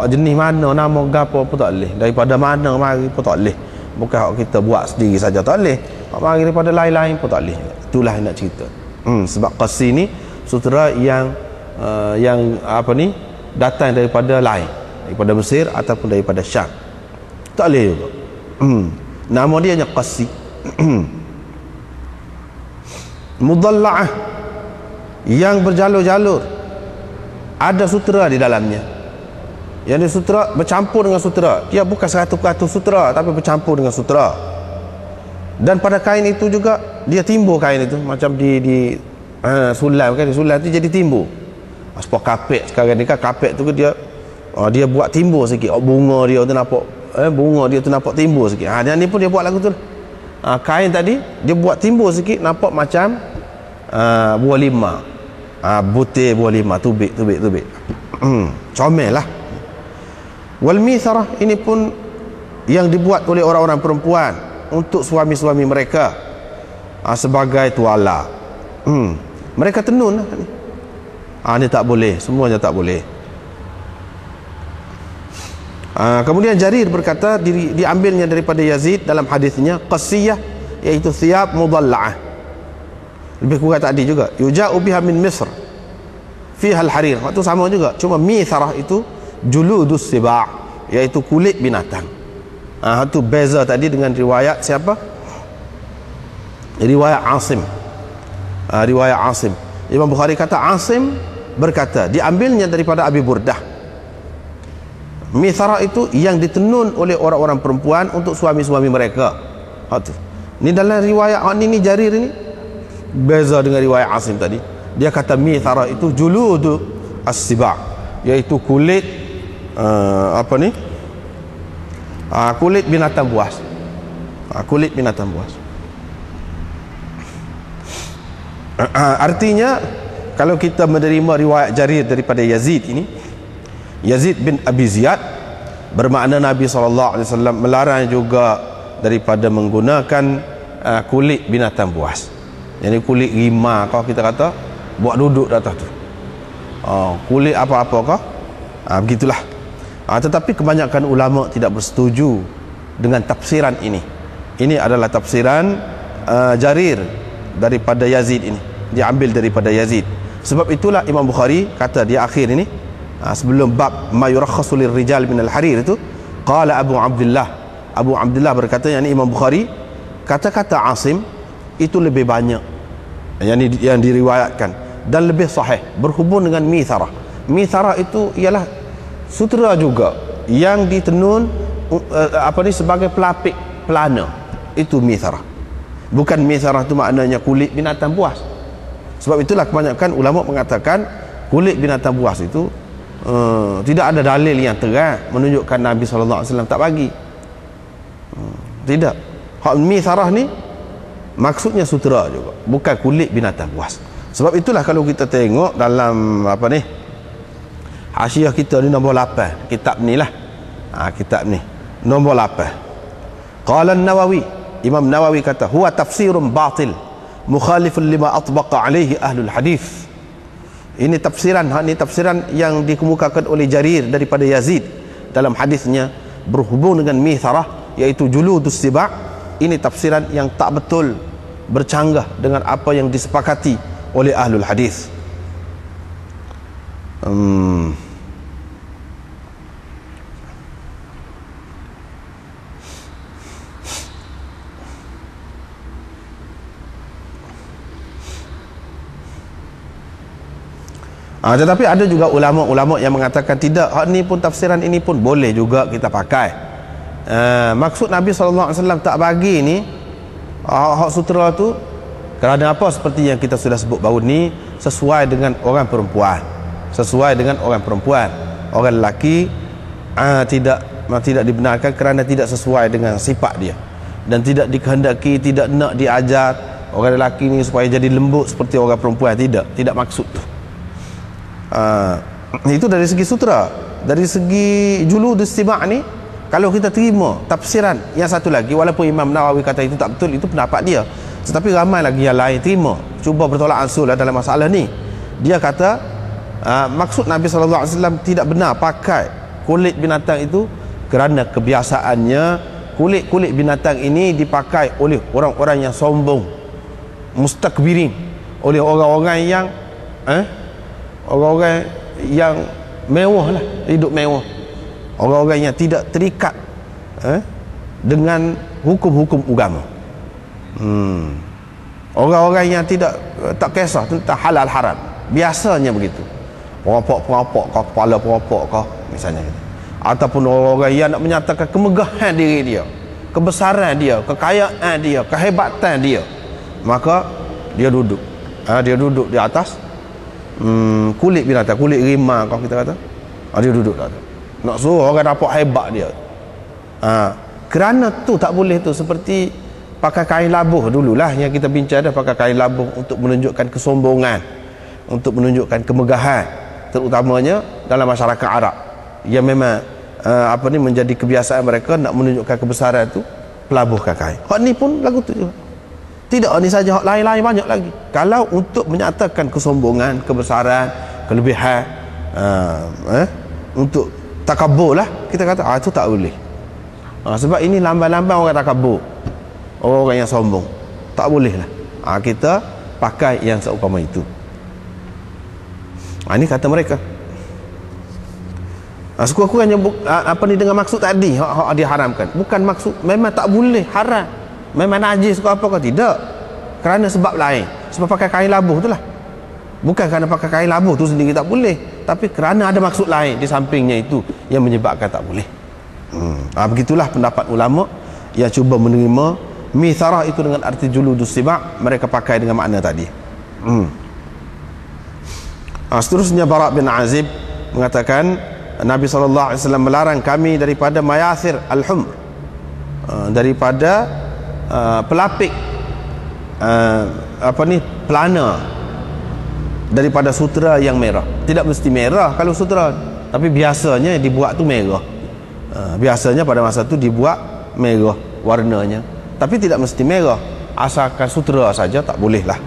jenis mana, nama gapo pun tak boleh, daripada mana mari pun tak boleh. Bukan hak kita buat sendiri saja tak boleh, hak mari daripada lain-lain pun tak boleh. Itulah yang nak cerita. Sebab qassi ni sutera yang apa ni, datang daripada lain, daripada Mesir ataupun daripada Syam, tak boleh juga. Nama dia hanya qassi. Mudalla'ah, yang berjalur-jalur, ada sutera di dalamnya. Yang ni sutera bercampur dengan sutera, dia bukan 100% sutera tapi bercampur dengan sutera. Dan pada kain itu juga dia timbul kain itu macam di sulam kan, di sulam tu jadi timbul. Sebab kapek sekarang ni kan, kapek tu dia buat timbul sikit. Bunga dia tu nampak, bunga dia tu nampak timbul sikit. Dan ni pun dia buat lagu tu. Kain tadi dia buat timbul sikit, nampak macam buah lima, butir buah lima, tubik. Comel lah. Wal mitharah, ini pun yang dibuat oleh orang-orang perempuan untuk suami-suami mereka. sebagai tuala. Mereka tenun lah ni. Ni tak boleh, semuanya tak boleh. Kemudian Jarir berkata diambilnya daripada Yazid dalam hadisnya qasiyah, iaitu thiyab mudalla'ah. Lebih kurang tadi juga yuja'u biha min Misr fiha al-harir, waktu sama juga, cuma mitharah itu juludus siba', iaitu kulit binatang. Itu beza tadi dengan riwayat siapa? Riwayat Asim. Riwayat Asim, Imam Bukhari kata Asim berkata diambilnya daripada Abi Burdah. Mithara itu yang ditenun oleh orang-orang perempuan untuk suami-suami mereka. Ini dalam riwayat ini Jarir ini beza dengan riwayat Asim tadi. Dia kata mithara itu juludu as-siba', iaitu kulit kulit binatang buas. Kulit binatang buas. Artinya kalau kita menerima riwayat Jarir daripada Yazid ini, Yazid bin Abi Ziyad, bermakna Nabi SAW melarang juga daripada menggunakan kulit binatang buas. Jadi kulit rimah kau kita kata buat duduk di atas tu, kulit apa-apa kau, begitulah. Tetapi kebanyakan ulama tidak bersetuju dengan tafsiran ini. Ini adalah tafsiran Jarir daripada Yazid ini, diambil daripada Yazid. Sebab itulah Imam Bukhari kata di akhir ini, sebelum bab ma yurakhasu lirrijal min al-harir itu, qala Abu Abdullah berkata, yakni Imam Bukhari, kata-kata Asim itu lebih banyak yang diriwayatkan dan lebih sahih berhubung dengan mithara. Mithara itu ialah sutera juga yang ditenun sebagai pelapik pelana. Itu mithara. Bukan mithara itu maknanya kulit binatang buas. Sebab itulah kebanyakan ulama mengatakan kulit binatang buas itu tidak ada dalil yang terang menunjukkan Nabi SAW tak bagi. Tidak. Hak mitharah ni maksudnya sutera juga, bukan kulit binatang buas. Sebab itulah kalau kita tengok dalam hasyiah kita ni nombor 8, kitab ni lah, kitab ni nombor 8. Qala an-Nawawi, Imam Nawawi kata huwa tafsirun batil mukhalifun lima atbaqa alaihi ahlul hadis. Ini tafsiran yang dikemukakan oleh Jarir daripada Yazid dalam hadisnya berhubung dengan mitharah, iaitu juludus siba'. Ini tafsiran yang tak betul, bercanggah dengan apa yang disepakati oleh ahlul hadis. Tetapi ada juga ulama-ulama yang mengatakan tidak, hak ni pun tafsiran ini pun boleh juga kita pakai. Maksud Nabi SAW tak bagi ni hak sutera tu kerana apa? Seperti yang kita sudah sebut baru ni, sesuai dengan orang perempuan. Sesuai dengan orang perempuan. Orang lelaki tidak dibenarkan kerana tidak sesuai dengan sifat dia, dan tidak dikehendaki, tidak nak diajar orang lelaki ni supaya jadi lembut seperti orang perempuan. Tidak maksud tu. Itu dari segi sutera. Dari segi juludus siba' ni, kalau kita terima tafsiran yang satu lagi, walaupun Imam Nawawi kata itu tak betul, itu pendapat dia, tetapi ramai lagi yang lain terima, cuba bertolak ansur dalam masalah ni. Dia kata maksud Nabi SAW tidak benar pakai kulit binatang itu kerana kebiasaannya kulit binatang ini dipakai oleh orang-orang yang sombong, mustakbirin, oleh orang-orang yang orang-orang yang mewah lah, hidup mewah, orang-orang yang tidak terikat dengan hukum-hukum agama, orang-orang yang tak kisah tentang halal haram, biasanya begitu, perampok kau, kepala perampok kau misalnya, ataupun orang-orang yang nak menyatakan kemegahan diri dia, kebesaran dia, kekayaan dia, kehebatan dia, maka dia duduk di atas kulit binatang, kulit rimah kalau kita kata, dia duduk dah. Nak suruh orang dapat hebat dia. Kerana tu tak boleh tu. Seperti pakai kain labuh dululah yang kita bincang dah, pakai kain labuh untuk menunjukkan kesombongan, untuk menunjukkan kemegahan, terutamanya dalam masyarakat Arab yang memang menjadi kebiasaan mereka nak menunjukkan kebesaran tu, pelabuhkan kain. Hak ni pun lagu tu juga. Tidak ni saja, lain-lain banyak lagi. Kalau untuk menyatakan kesombongan, kebesaran, kelebihan, untuk takabur lah, kita kata itu tak boleh. Sebab ini lamban-lamban orang takabur, orang yang sombong. Tak boleh lah. Kita pakai yang seumpama itu. Ini kata mereka. Sekurang-kurangnya apa ni dengan maksud tadi hak dia haramkan. Bukan maksud memang tak boleh, haram. Memang najis ke apa ke, tidak. Kerana sebab lain. Sebab pakai kain labuh itulah. Bukan kerana pakai kain labuh tu sendiri tak boleh, tapi kerana ada maksud lain di sampingnya itu yang menyebabkan tak boleh. Begitulah pendapat ulama yang cuba menerima mitharah itu dengan arti juludus sibak, mereka pakai dengan makna tadi. Seterusnya Bara' bin Azib mengatakan Nabi SAW melarang kami daripada mayasir al-humr, daripada pelapik pelana daripada sutera yang merah. Tidak mesti merah kalau sutera, tapi biasanya dibuat tu merah. Biasanya pada masa tu dibuat merah warnanya, tapi tidak mesti merah, asalkan sutera saja tak boleh lah.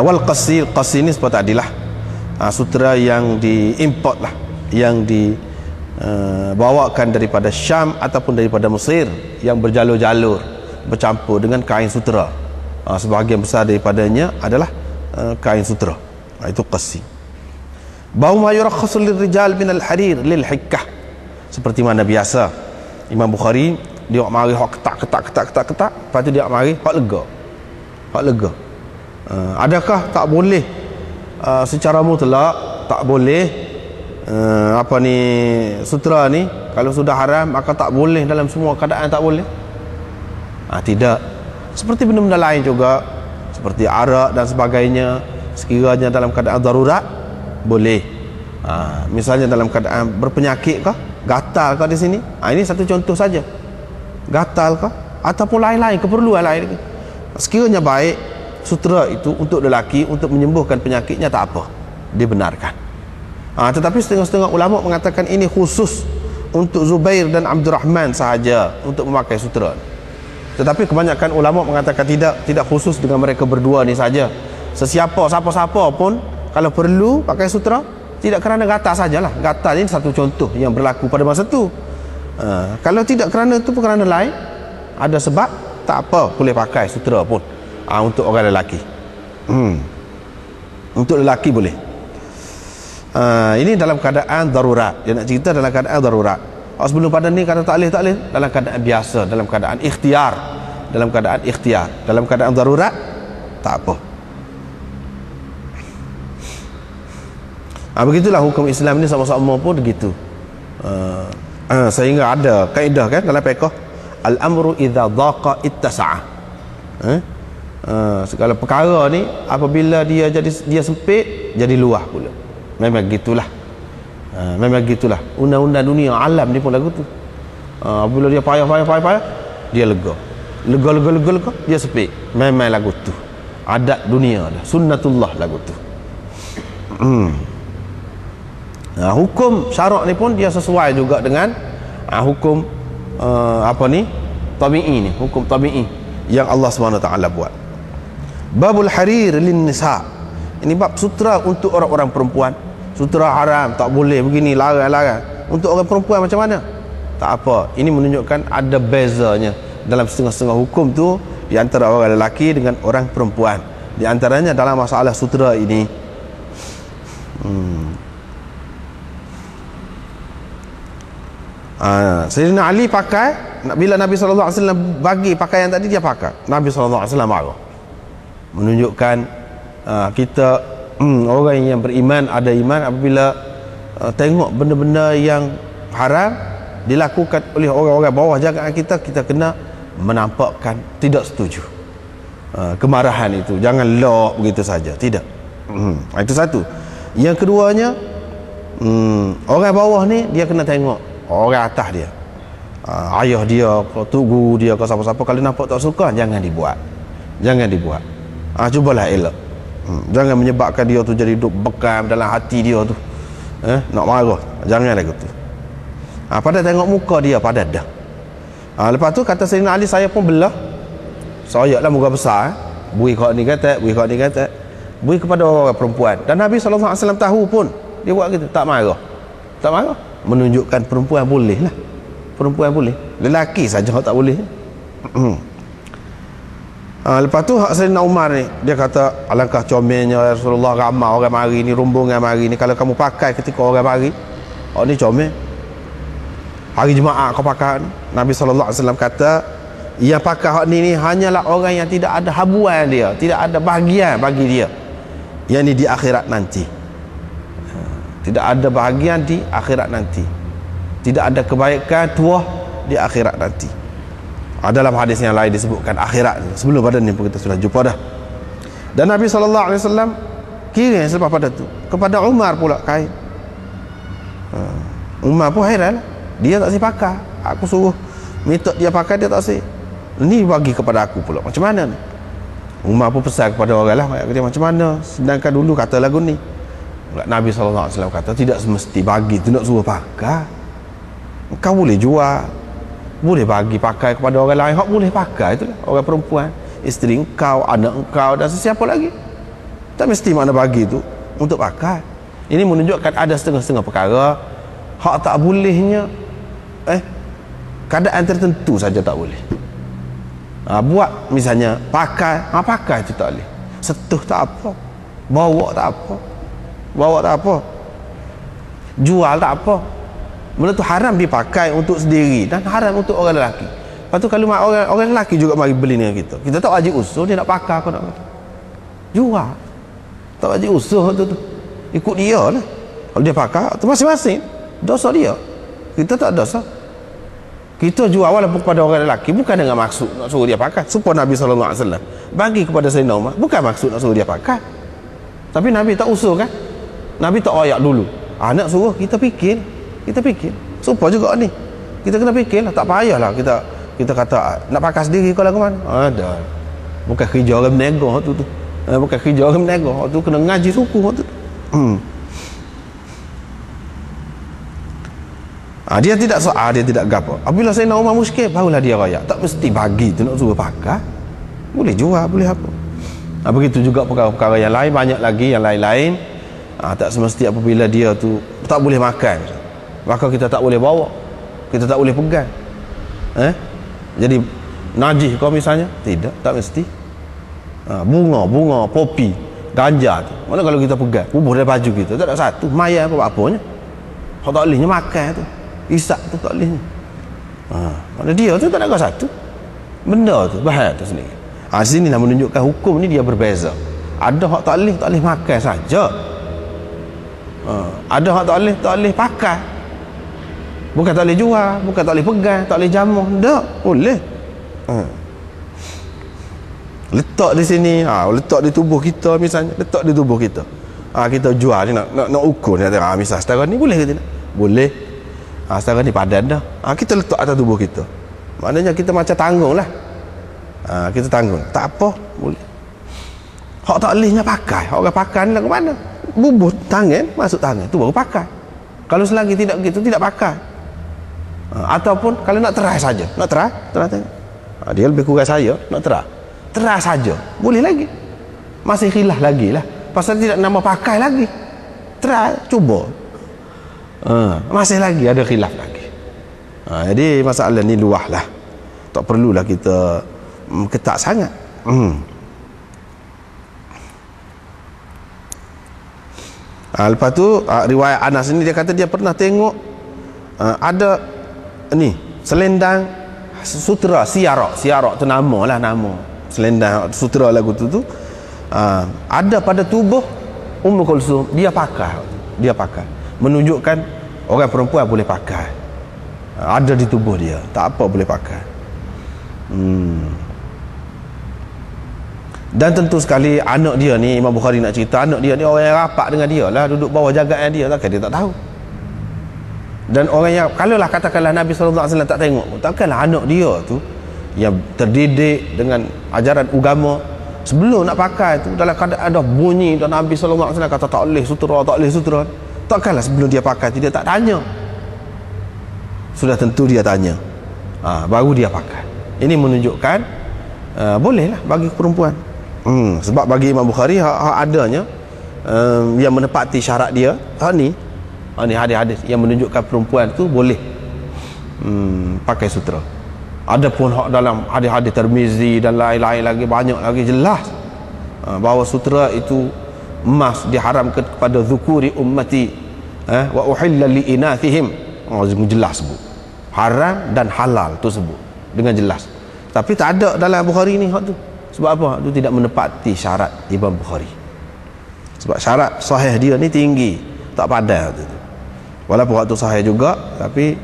Wal qasi ni seperti tadilah, sutera yang diimport lah, yang dibawakan daripada Syam ataupun daripada Mesir, yang berjalur-jalur bercampur dengan kain sutera. Sebahagian besar daripadanya adalah kain sutera. Itu qasi. Bau ma yurakhasu lirijal min al-harir lil hikkah, seperti mana biasa Imam Bukhari dia mari hak ketak, lepas tu dia mari hak lega. Adakah tak boleh secara mutlak tak boleh sutera ni kalau sudah haram maka tak boleh dalam semua keadaan tak boleh? Tidak. Seperti benda-benda lain juga, seperti arak dan sebagainya, sekiranya dalam keadaan darurat boleh. Misalnya dalam keadaan berpenyakit kah, gatal kah di sini, ini satu contoh saja, gatal kah ataupun lain-lain keperluan lain, sekiranya baik sutera itu untuk lelaki untuk menyembuhkan penyakitnya, tak apa, dibenarkan. Tetapi setengah-setengah ulama mengatakan ini khusus untuk Zubair dan Abdul Rahman sahaja untuk memakai sutera. Tetapi kebanyakan ulama mengatakan tidak khusus dengan mereka berdua ni saja. Siapa-siapa pun kalau perlu pakai sutera, tidak kerana gatal sajalah. Gatal ini satu contoh yang berlaku pada masa itu. Kalau tidak kerana itu, kerana lain, ada sebab, tak apa, boleh pakai sutera pun. Untuk orang lelaki. Untuk lelaki boleh. Ini dalam keadaan darurat. Dia nak cerita dalam keadaan darurat. Sebelum pada ni kata tak boleh dalam keadaan biasa, dalam keadaan ikhtiar, dalam keadaan darurat tak apa. Begitulah hukum Islam ni sama-sama pun begitu. Sehingga ada kaedah kan dalam fiqh, al-amru idza dhaqa ittasa'a. Segala perkara ni apabila dia sempit, jadi luah pula. Memang gitulah. Undang-undang dunia alam ni pun lagu tu. Bila dia payah dia lega, dia sempit. Memang lagu tu adat dunia dah, sunnatullah lagu tu. Hukum syarak ni pun dia sesuai juga dengan hukum tabi'i ni, hukum tabi'i yang Allah SWT buat. Babul harir lin nisa, ini bab sutera untuk orang-orang perempuan. Sutera haram, tak boleh begini, larang. Untuk orang perempuan macam mana? Tak apa. Ini menunjukkan ada bezanya dalam setengah-setengah hukum tu di antara orang lelaki dengan orang perempuan. Di antaranya dalam masalah sutera ini. Sayyidina Ali pakai, bila Nabi SAW bagi pakaian tadi, dia pakai. Nabi SAW marah. Menunjukkan kita orang yang beriman, ada iman, apabila tengok benda-benda yang haram dilakukan oleh orang-orang bawah jagaan kita kena menampakkan tidak setuju. Kemarahan itu jangan lock begitu saja, tidak. Itu satu. Yang keduanya, orang bawah ni dia kena tengok orang atas dia, ayah dia, guru dia, siapa-siapa, kalau nampak tak suka, jangan dibuat. Cubalah elak. Jangan menyebabkan dia tu jadi duk bekam dalam hati dia tu, nak marah. Jangan lagu tu. Pada tengok muka dia, pada dah. Lepas tu kata Sayyidina Ali, saya pun belah soyaklah muka besar, bui kau ni kata, bui kau ni kata, bui kepada orang perempuan. Dan Nabi SAW tahu pun dia buat gitu, tak marah, tak marah, menunjukkan perempuan boleh lah, perempuan boleh, lelaki saja tak boleh. Lepas tu Sayyidina Umar ni dia kata, alangkah comelnya Rasulullah, ramai orang mari ni, rombongan mari ni, kalau kamu pakai ketika orang mari, oh ni comel, hari Jumaat kau pakai. Nabi SAW kata, yang pakai hak ni hanyalah orang yang tidak ada habuan dia, tidak ada bahagian bagi dia, yang ni di akhirat nanti, tidak ada bahagian di akhirat nanti, tidak ada kebaikan tua di akhirat nanti. Dalam hadis yang lain disebutkan akhirat. Sebelum pada ni pun kita sudah jumpa dah. Dan Nabi SAW kirim selepas pada tu kepada Umar pula kain. Umar pun hairan, dia tak si pakai, aku suruh minta dia pakai, dia tak si, ni bagi kepada aku pula, macam mana ni? Umar pun pesan kepada orang lah, dia macam mana, sedangkan dulu kata lagu ni. Nabi SAW kata tidak semesti bagi tu nak suruh pakai, kau boleh jual, boleh bagi pakai kepada orang lain, hak boleh pakai itulah, orang perempuan, isteri engkau, anak engkau dan sesiapa lagi, tak mesti mana bagi tu untuk pakai. Ini menunjukkan ada setengah-setengah perkara hak tak bolehnya, keadaan tertentu saja tak boleh. Buat misalnya pakai, pakai itu tak boleh, setuh tak apa, bawa tak apa, bawa tak apa, jual tak apa. Benda tu haram dipakai untuk sendiri dan haram untuk orang lelaki. Lepas tu kalau orang lelaki juga mari beli dengan kita, kita tak wajib usul dia nak pakai apa nak jual, tak wajib usul tu ikut dia lah. Kalau dia pakai tu masing-masing dosa dia, kita tak dosa. Kita jual walaupun kepada orang lelaki bukan dengan maksud nak suruh dia pakai. Supaya Nabi SAW bagi kepada Sayyidina Umar bukan maksud nak suruh dia pakai, tapi Nabi tak usul kan, Nabi tak ayak dulu, nak suruh kita fikir, kita fikir supaya juga ni kita kena fikir lah, tak payahlah kita kata nak pakai sendiri kalau ke mana. Ada bukan kerja orang berniaga tu bukan kerja orang berniaga tu, kena ngaji suku tu. Dia tidak soal, dia tidak gapo. Apabila Sayyidina Umar muskil, barulah dia raya, tak mesti bagi tu nak suruh pakai, boleh jual, boleh apa. Begitu juga perkara-perkara yang lain, banyak lagi yang lain-lain. Tak semesti apabila dia tu tak boleh makan, maka kita tak boleh bawa, kita tak boleh pegang. Jadi najis kau misalnya, tidak, tak mesti. Bunga, popi, ganja tu, mana kalau kita pegang, bubuh dari baju kita, tak ada satu, maya apa-apanya. Kau tak bolehnya makan tu, isak tu tak bolehnya. Mana dia tu tak ada satu, benda tu, bahaya tu sendiri. Sinilah menunjukkan hukum ni dia berbeza. Ada hak tak boleh makan saja. Ada hak tak boleh pakai, bukan tak boleh jual, bukan tak boleh pegang, tak boleh jamuh, tak boleh. Letak di sini, letak di tubuh kita misalnya, letak di tubuh kita, kita jual ni, nak ukur ni, misal setara ni boleh ke tidak? Boleh. Setara ni padan dah, kita letak atas tubuh kita, maknanya kita macam tanggung lah. Kita tanggung, tak apa, boleh. Hak tak bolehnya pakai, hak orang pakai ni lah ke mana? Bubuh tangan, masuk tangan tu baru pakai. Kalau selagi tidak begitu, tidak pakai. Ataupun kalau nak terai saja, nak terai tengok. Dia lebih kurang saya, nak terai saja boleh lagi, masih khilaf lagi lah, pasal tidak nama pakai lagi, terai cuba, masih lagi ada khilaf lagi. Jadi masalah ni luah lah, tak perlulah kita ketat sangat. Lepas tu riwayat Anas ni dia kata dia pernah tengok ada ni selendang sutera siarak tu nama selendang sutera lagu tu ada pada tubuh Ummu Kulsum, dia pakai, menunjukkan orang perempuan boleh pakai, ada di tubuh dia, tak apa boleh pakai. Dan tentu sekali anak dia ni, Imam Bukhari nak cerita, anak dia ni orang yang rapat dengan dia lah, duduk bawah jagaan dia, takkan dia tak tahu. Dan orang yang, kalaulah katakanlah Nabi SAW tak tengok, takkanlah anak dia tu yang terdidik dengan ajaran agama, sebelum nak pakai tu dalam keadaan ada bunyi dan Nabi SAW kata tak boleh sutera, takkanlah sebelum dia pakai tu dia tak tanya. Sudah tentu dia tanya, baru dia pakai. Ini menunjukkan boleh lah bagi perempuan. Sebab bagi Imam Bukhari hak adanya yang menepati syarat dia ni hadis-hadis yang menunjukkan perempuan tu boleh pakai sutera. Adapun hak dalam hadis-hadis Tirmizi dan lain-lain lagi, banyak lagi jelas bahawa sutera itu emas diharamkan kepada zukuri ummati wa uhilla li inathihim. Jelas sebut haram dan halal tu sebut dengan jelas, tapi tak ada dalam Bukhari ni hak tu. Sebab apa? Itu tidak menepati syarat Imam Bukhari. Sebab syarat sahih dia ni tinggi, tak padan tu. Walaupun hak tu sahih juga, tapi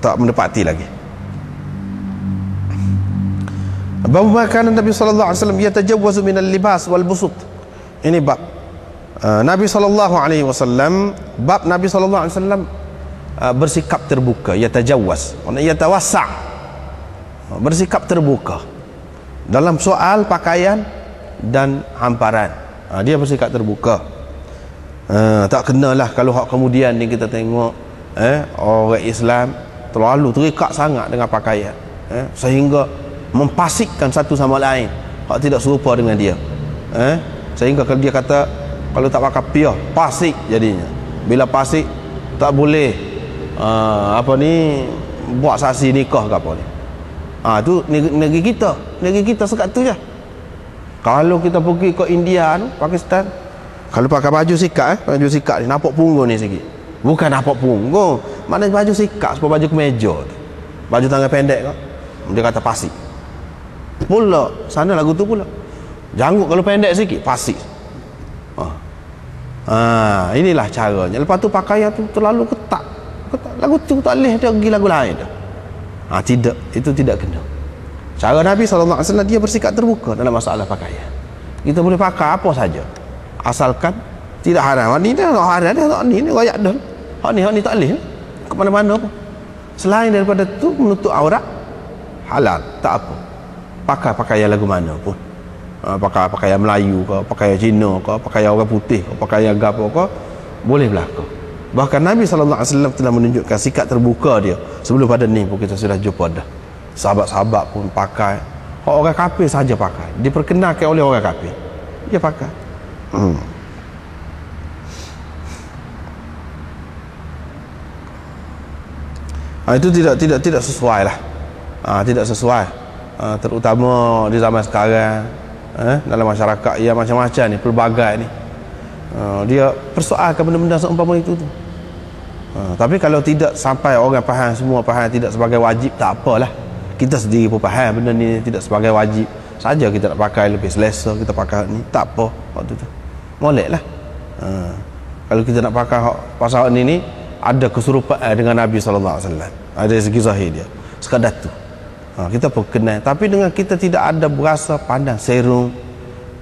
tak menepati lagi. Bahawa makanan Nabi sallallahu alaihi wasallam yatajawwazu minal libas wal busut. Ini bab Nabi sallallahu alaihi wasallam, bab Nabi sallallahu alaihi wasallam bersikap terbuka, yatajawwaz, maknanya yatawassa', bersikap terbuka dalam soal pakaian dan hamparan. Dia bersikap terbuka. Tak kenalah kalau hak kemudian ni kita tengok orang Islam terlalu terikat sangat dengan pakaian, sehingga mempasikkan satu sama lain hak tidak serupa dengan dia, sehingga kalau dia kata kalau tak pakai piah pasik jadinya, bila pasik tak boleh buat saksi nikah ke apa ni. Tu negeri kita sekat tu je. Kalau kita pergi ke India tu, Pakistan, kalau pakai baju sikat baju sikat ni nampak punggung ni sikit, bukan nampak punggung, maknanya baju sikat supaya baju kemeja tu, baju tangan pendek kau, dia kata pasik pula. Sana lagu tu pula janggut kalau pendek sikit pasik. Inilah caranya. Lepas tu pakaian tu terlalu ketat, lagu tu tak boleh dia pergi lagu lain dah. Tidak, itu tidak kena. Cara Nabi SAW dia bersikap terbuka dalam masalah pakaian. Kita boleh pakai apa saja asalkan tidak haram. Ni dah haram dah, ni royak dah. Hak ni tak boleh ke mana-mana pun. Selain daripada tu menutup aurat halal, tak apa. Pakai pakaian lagu mana pun. Pakai pakaian Melayu ke, pakaian Cina ke, pakaian orang putih ke, pakaian gapo ke, boleh berlaku. Bahkan Nabi SAW telah menunjukkan sikap terbuka dia. Sebelum pada ni pun kita sudah jumpa dah. Sahabat-sahabat pun pakai. Orang kafir saja pakai. Diperkenalkan oleh orang kafir, dia pakai. Itu tidak sesuai lah. Tidak sesuai. Terutama di zaman sekarang, dalam masyarakat yang macam-macam ni, pelbagai ni, dia persoalkan benda-benda seumpama itu tu. Tapi kalau tidak sampai orang faham, semua faham tidak sebagai wajib, tak apalah. Kita sendiri pun faham benda ni tidak sebagai wajib saja, kita nak pakai lebih selesa, kita pakai ni, tak apa waktu tu, molek lah. Kalau kita nak pakai pasal ni ada keserupaan dengan Nabi SAW, ada segi zahir dia sekadar tu, kita pun kenal. Tapi dengan kita tidak ada berasa pandang serung,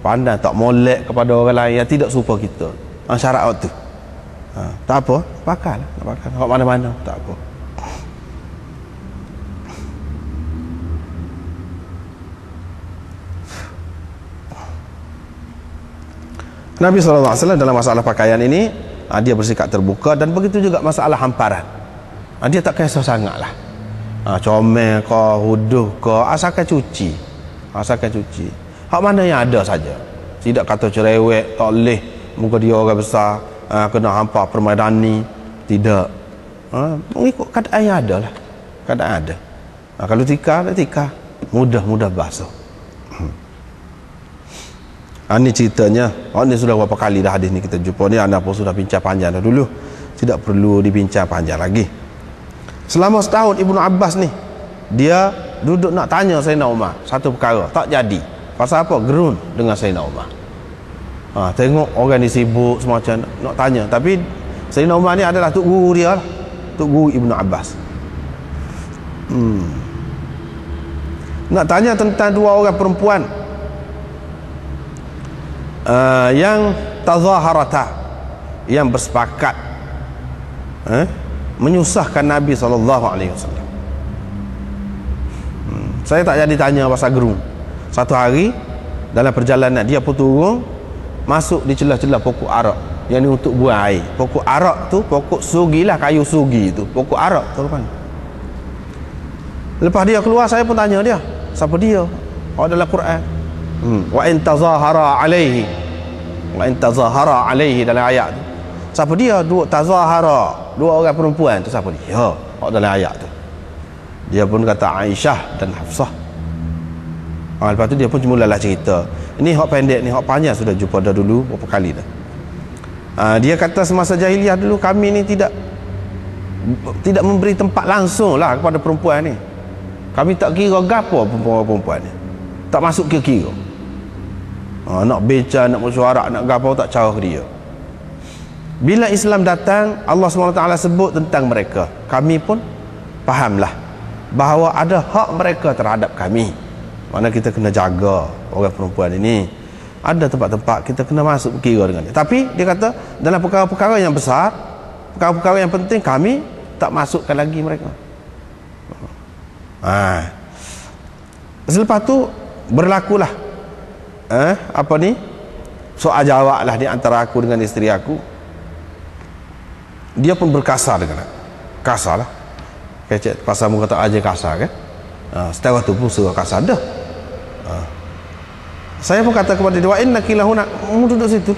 pandang tak molek kepada orang lain yang tidak serupa kita, syarat waktu tak apa, pakai lah, nak pakai kat mana-mana, tak apa. Nabi SAW dalam masalah pakaian ini, dia bersikap terbuka. Dan begitu juga masalah hamparan, dia tak kisah sangat lah, comel ke, huduh ke, asalkan cuci. Hak mana yang ada saja, tidak kata cerewet, tak boleh muka dia orang besar, kena hampa permadani, tidak. Mengikut keadaan yang ada lah, keadaan ada. Kalau tikar mudah basuh. Ini ceritanya. Ini sudah berapa kali dah hadis ni kita jumpa ni. Anda pun sudah bincang panjang dah dulu, tidak perlu dibincang panjang lagi. Selama setahun Ibnu Abbas ni dia duduk nak tanya Sayyidina Umar satu perkara, tak jadi. Pasal apa? Gerun dengan Sayyidina Umar. Tengok orang ni sibuk semacam nak tanya, tapi Sayyidina Umar ni adalah tok guru dia lah, tok guru Ibnu Abbas. Nak tanya tentang dua orang perempuan yang tazaharata, yang bersepakat menyusahkan Nabi SAW. Saya tak jadi tanya pasal gerung. Satu hari dalam perjalanan dia pun turun, masuk di celah-celah pokok arak yang ni untuk buang air. Pokok arak tu pokok sugi lah, kayu sugi tu, pokok arak tu kan. Lepas dia keluar, saya pun tanya dia, Siapa dia? Oh, dalam Quran. Wa in tazahara alaihi. Wa in tazahara alaihi dalam ayat tu. Siapa dia? Dua tazahara, dua orang perempuan tu siapa dia? Oh, dalam ayat tu. Dia pun kata Aisyah dan Hafsah. Lepas tu dia pun mulalah cerita. Ini hak pendek ni, hak panjang sudah jumpa dah dulu berapa kali dah. Dia kata semasa jahiliah dulu kami ni tidak memberi tempat langsung lah kepada perempuan ni. Kami tak kira gapo perempuan ni, tak masuk kira-kira. Nak beca, nak mesyuarat, nak gapo tak cara ke dia. Bila Islam datang, Allah SWT sebut tentang mereka. Kami pun fahamlah bahawa ada hak mereka terhadap kami. Mana kita kena jaga orang perempuan ini. Ada tempat-tempat kita kena masuk kira dengan dia. Tapi dia kata dalam perkara-perkara yang besar, perkara-perkara yang penting, kami tak masukkan lagi mereka. Selepas tu berlakulah soal jawab lah di antara aku dengan isteri aku. Dia pun berkasar dengan aku. Kasar lah. Kecek pasal mu kata aja kasar kan. Setelah tu pun suruh kasar dah. Saya pun kata kepada dia, wa innaki lahuna, duduk situ.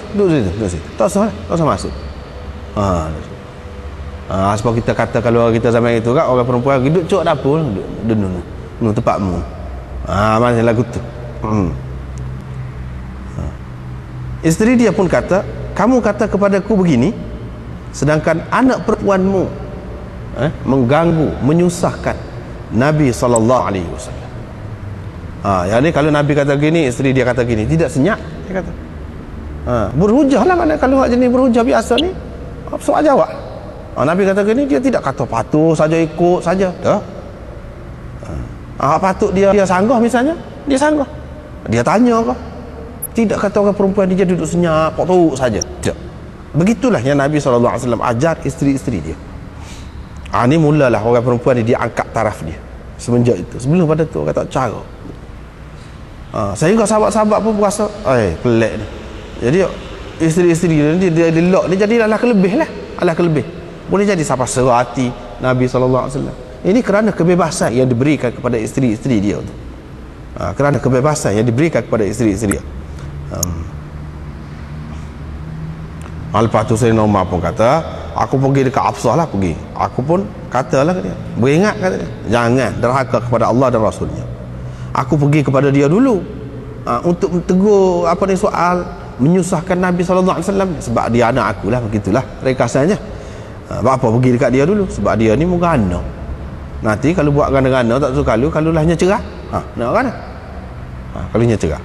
Tak usah masuk. Sebab kita kata kalau kita zaman itu kan, orang perempuan duduk cok dapur, duduk tempatmu. Macam lagu tu. Isteri dia pun kata, kamu kata kepadaku begini, sedangkan anak perempuanmu mengganggu, menyusahkan Nabi SAW. Yang ni kalau Nabi kata gini, isteri dia kata gini, tidak senyap, dia kata. Berhujah lah, mana kalau hak jenis berhujah biasa ni, soal jawab. Nabi kata gini, dia tidak kata patuh saja, ikut saja. Dah. Patut dia sanggah misalnya, dia sanggah. Dia tanya kau. Tidak kata orang perempuan dia duduk senyap, patuh saja. Tidak. Begitulah yang Nabi SAW ajar isteri-isteri dia. Ini mulalah orang perempuan ni dia angkat taraf dia. Semenjak itu. Sebelum pada tu kata cara. Sehingga sahabat-sahabat pun berasa pelik ni. Jadi isteri-isteri dia lock ni jadilah kelebih lah. Alah kelebih. Boleh jadi siapa serah hati Nabi SAW. Ini kerana kebebasan yang diberikan kepada isteri-isteri dia tu. Kerana kebebasan yang diberikan kepada isteri-isteri dia. Lepas tu Sayyidina Umar pun kata, aku pergi dekat Hafsah lah, pergi. Aku pun katalah ke dia, beringat kata dia, jangan derhaka kepada Allah dan Rasulnya. Aku pergi kepada dia dulu untuk tegur soal menyusahkan Nabi SAW, sebab dia anak aku lah, begitulah ringkasannya. Apa pergi dekat dia dulu, sebab dia ni mugana. Nanti kalau buat gana-gana tak suka kalau lahnya cerah, nak kan? Kalau nya cerah.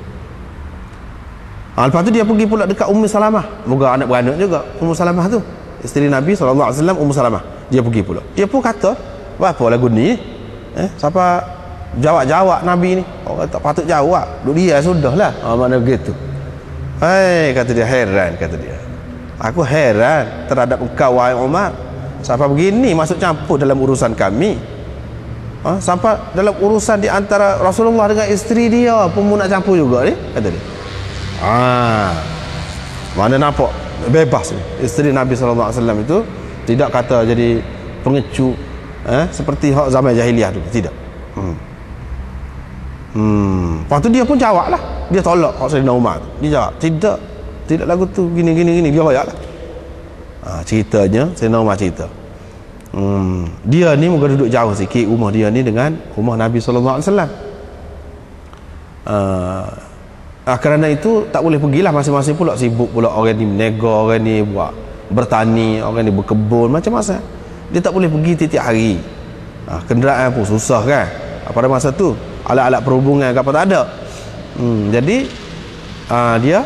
Lepas tu dia pergi pula dekat Ummu Salamah, moga anak beranak juga Ummu Salamah tu, isteri Nabi SAW, Ummu Salamah. Dia pergi pula, dia pun kata, apa lagu ni siapa jawab Nabi ni, orang tak patut jawab, duk dia sudahlah. Mana begitu. Kata dia, heran, kata dia, aku heran terhadap engkau wahai Umar, sampai begini masuk campur dalam urusan kami. Sampai dalam urusan di antara Rasulullah dengan isteri dia pun nak campur juga ni, kata dia. Mana nampak bebas ni. Isteri Nabi SAW itu tidak kata jadi pengecut seperti hak zaman jahiliah dulu, tidak. Lepas tu dia pun jawab lah, dia tolak hak Sayyidina Umar tu. Dia jawab, tidak lagu tu gini dia royak lah. Ceritanya Sayyidina Umar cerita, dia ni moga duduk jauh sikit rumah dia ni dengan rumah Nabi SAW. Kerana itu tak boleh pergilah, masing-masing pula sibuk pula, orang ni menega, orang ni buat bertani, orang ni berkebun, macam-macam. Dia tak boleh pergi tiap hari. Kenderaan pun susah kan pada masa tu, alat-alat perhubungan apa tak ada. Jadi dia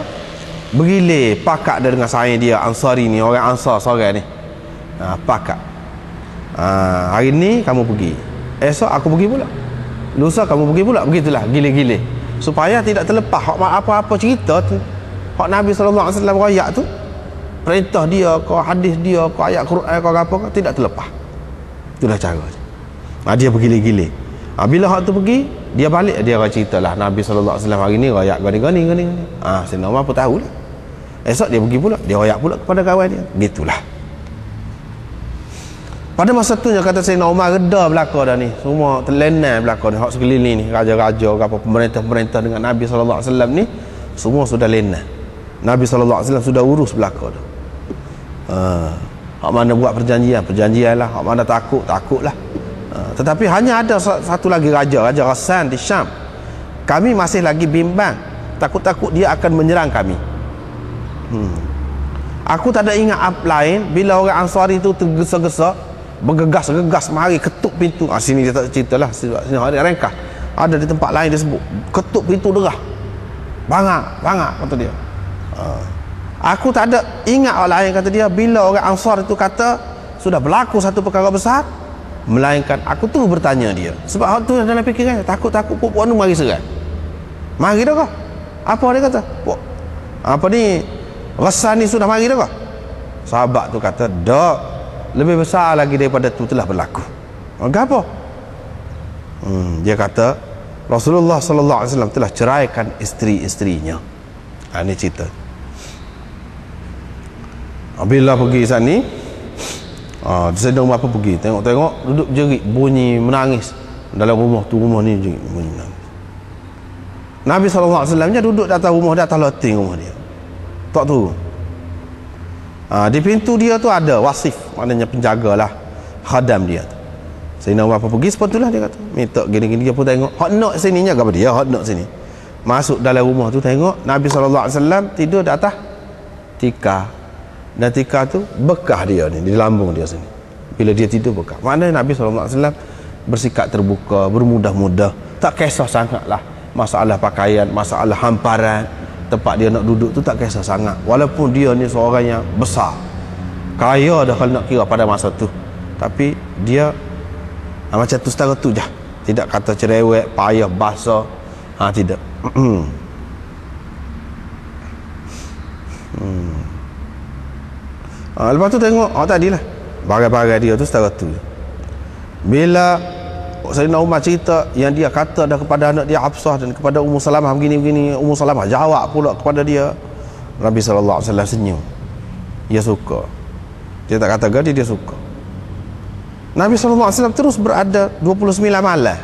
bergilir pakat dia dengan saing dia Ansari ni, orang Ansar seorang ni. Pakat. Hari ni kamu pergi, esok aku pergi pula, lusa kamu pergi pula, begitulah gilir-gilir, supaya tidak terlepas apa-apa cerita tu, hak Nabi SAW royak tu, perintah dia ke hadis dia ke ayat Quran ke apa ke, tidak terlepas. Itulah cara dia bergilir-gilir. Bila hak tu pergi, dia balik, dia akan ceritalah Nabi SAW hari ni royak gani. Sayyidina Umar pun tahu lah. Esok dia pergi pula, dia royak pula kepada kawan dia. Gitulah. Pada masa tu yang kata Sayyidina Umar reda belaka dah ni. Semua terlena belaka ni. Hak sekeliling ni, raja-raja apa pemerintah-pemerintah dengan Nabi sallallahu alaihi wasallam ni semua sudah lena. Nabi sallallahu alaihi wasallam sudah urus belaka dah. Hak mana buat perjanjian lah. Hak mana takutlah. Tetapi hanya ada satu lagi Raja Ghassan di Syam. Kami masih lagi bimbang, takut-takut dia akan menyerang kami. Aku tak ada ingat apa lain bila orang Ansari tu tergesa-gesa, bergegas-gegas mari ketuk pintu. Sini dia tak ceritalah, sini ada ringkas. Ada di tempat lain dia sebut ketuk pintu derah. Bangak kata dia. Aku tak ada ingat orang lain kata dia bila orang Ansar itu kata sudah berlaku satu perkara besar, melainkan aku tu bertanya dia. Sebab hak tu dalam fikiran takut-takut puan tu mari serang. Mari dah kau. Apa dia kata? Apa ni? Ghassan ni sudah mari dah kau? Sahabat tu kata, "Dak, lebih besar lagi daripada tu telah berlaku." Apa? Dia kata Rasulullah sallallahu alaihi wasallam telah ceraikan isteri-isterinya. Ini cerita. Bila pergi sana ni, Sayyidina Umar apa pergi tengok duduk jerit bunyi menangis dalam rumah tu. Rumah ni jerit bunyi menangis. Nabi sallallahu alaihi wasallam duduk di atas rumah, di atas loting rumah dia, tak turun. Di pintu dia tu ada wasif, maknanya penjagalah, khadam dia. Sayyidina Umar apa pergi sepatutlah dia kata minta gini-gini. Dia pun tengok hak nak sini nya apa dia, hak nak sini. Masuk dalam rumah tu tengok Nabi sallallahu alaihi wasallam tidur di atas tikar. Dan tikar tu bekah dia ni di lambung dia sini. Bila dia tidur bekah. Maknanya Nabi SAW bersikap terbuka, bermudah-mudah, tak kisah sangatlah masalah pakaian, masalah hamparan, tempat dia nak duduk tu tak kisah sangat. Walaupun dia ni seorang yang besar, kaya dah kalau nak kira pada masa tu, tapi dia macam tu setara tu je. Tidak kata cerewet, payah, basah. Tidak. Lepas tu tengok tadilah bagai-bagai dia tu setara tu. Bila Sayyidina Umar cerita yang dia kata dah kepada anak dia Hafsah dan kepada Ummu Salamah begini-begini, Ummu Salamah jawab pula kepada dia, Nabi sallallahu alaihi wasallam senyum. Dia suka. Dia tak kata gadi, dia suka. Nabi sallallahu alaihi wasallam terus berada 29 malam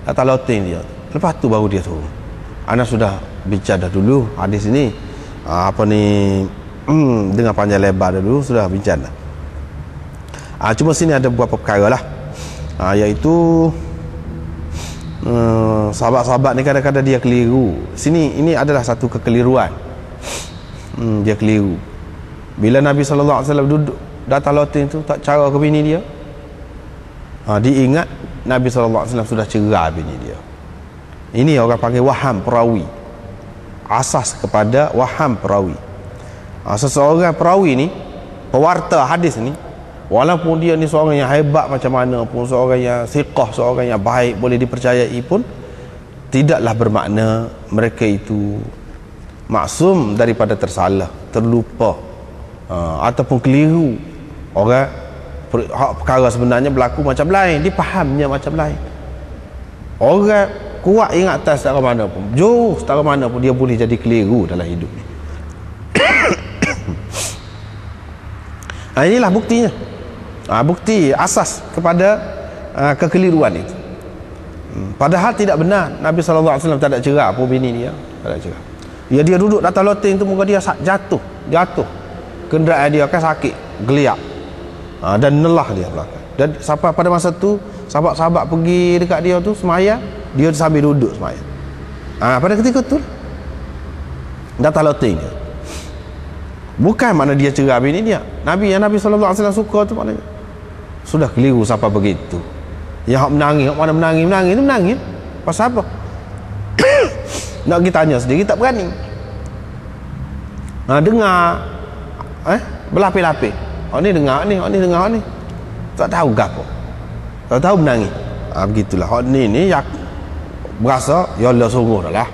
atas loting dia. Lepas tu baru dia turun. Ana sudah bincang dah dulu hadis ini. Dengan panjang lebar dulu sudah bincang dah. Cuma sini ada beberapa perkara lah, iaitu sahabat-sahabat ni kadang-kadang dia keliru. Ini adalah satu kekeliruan. Dia keliru. Bila Nabi SAW duduk datang loting tu tak cara ke bini dia, diingat Nabi SAW sudah cerai bini dia. Ini orang panggil waham perawi. Asas kepada waham perawi. Seseorang perawi ni, pewarta hadis ni, walaupun dia ni seorang yang hebat macam mana pun, seorang yang siqah, seorang yang baik, boleh dipercayai pun, tidaklah bermakna mereka itu maksum daripada tersalah, terlupa, ataupun keliru. Orang perkara sebenarnya berlaku macam lain, dipahamnya macam lain. Orang kuat ingatan setara mana pun, jauh setara mana pun, dia boleh jadi keliru dalam hidup ni. Inilah buktinya. Bukti asas kepada kekeliruan itu. Padahal tidak benar. Nabi SAW tak ada cerai pun bini dia. Tak ada cerai. Dia duduk atas loting tu, muka dia jatuh. Kenderaan dia kan sakit, geliat. Dan nelah dia belakang. Dan sampai pada masa tu sahabat-sahabat pergi dekat dia tu semaya, dia sambil duduk semaya. Pada ketika tu atas loting dia. Bukan makna dia cerai bini dia. Nabi SAW suka tu maknanya sudah keliru sampai begitu. Yang hak menangis, hak mana menangis. Pasal apa? Nak pergi tanya sendiri tak berani. Dengar berlapis-lapis. Hak ni dengar ni. Tak tahu gapo. Tak tahu menangis. Begitulah. Hak ni yang berasa ya Allah sungguh dah lah.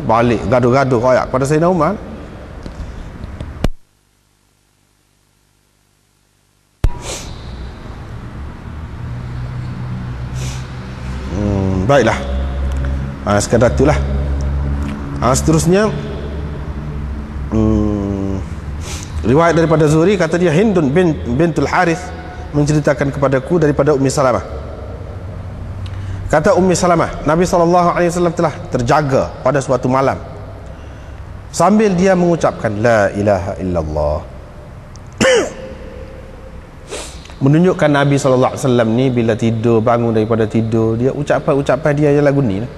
Balik gaduh-gaduh koyak pada Sayyidina Umar. Baiklah, sekadar itulah. Seterusnya riwayat daripada Zuhri, kata dia Hindun bintul Harith menceritakan kepadaku daripada Ummi Salamah. Kata Ummi Salamah, Nabi SAW telah terjaga pada suatu malam sambil dia mengucapkan la ilaha illallah. Menunjukkan Nabi SAW ni bila tidur, bangun daripada tidur, dia ucapan dia yang lagu ni lah.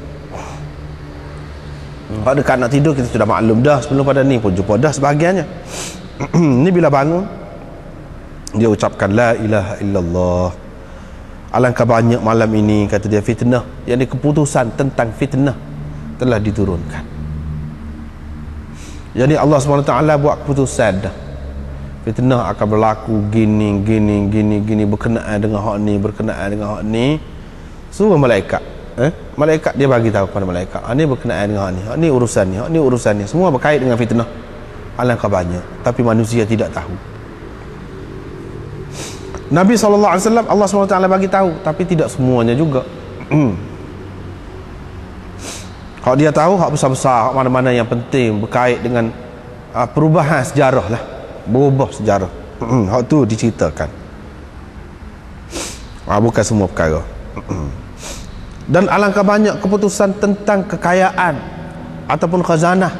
Kalau dekat nak tidur kita sudah maklum dah, sebelum pada ni pun jumpa dah sebahagiannya. Ni bila bangun dia ucapkan la ilaha illallah. Alangkah banyak malam ini, kata dia, fitnah, yakni keputusan tentang fitnah telah diturunkan. Jadi Allah SWT buat keputusan dah, fitnah akan berlaku gini berkenaan dengan hak ni, berkenaan dengan hak ni. Suruh malaikat, malaikat dia bagi tahu kepada malaikat, ni berkenaan dengan hak ni urusan ni, urusan ni, semua berkait dengan fitnah. Alangkah banyak, tapi manusia tidak tahu. Nabi SAW Allah SWT bagi tahu, tapi tidak semuanya juga. Hak dia tahu hak besar-besar, hak mana-mana yang penting berkait dengan perubahan sejarah lah, berubah sejarah. Hak tu diceritakan, bukan semua perkara. Dan alangkah banyak keputusan tentang kekayaan ataupun khazanah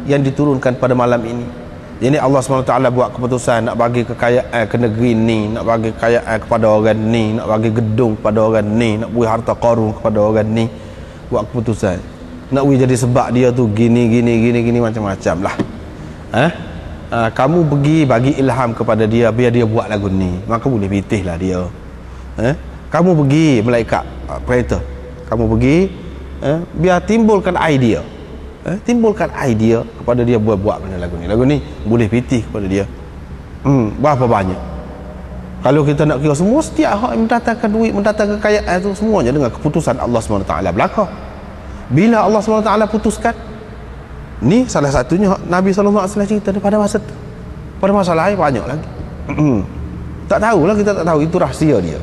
yang diturunkan pada malam ini. Jadi Allah SWT buat keputusan nak bagi kekayaan ke negeri ni, nak bagi kekayaan kepada orang ni, nak bagi gedung kepada orang ni, nak beri harta karun kepada orang ni. Buat keputusan nak beri jadi sebab dia tu gini macam-macam lah. Kamu pergi bagi ilham kepada dia biar dia buat lagu ni, maka boleh pitih lah dia. Kamu pergi malaikat operator, kamu pergi biar timbulkan idea, timbulkan idea kepada dia buat mana lagu ni boleh pitih kepada dia. Berapa banyak kalau kita nak kira semua, setiap hak yang mendatangkan duit, mendatangkan kekayaan tu semuanya dengan keputusan Allah SWT belaka. Bila Allah SWT putuskan, ni salah satunya Nabi SAW cerita pada masa tu. Pada masa lain banyak lagi. Tak tahulah, kita tak tahu, itu rahsia dia.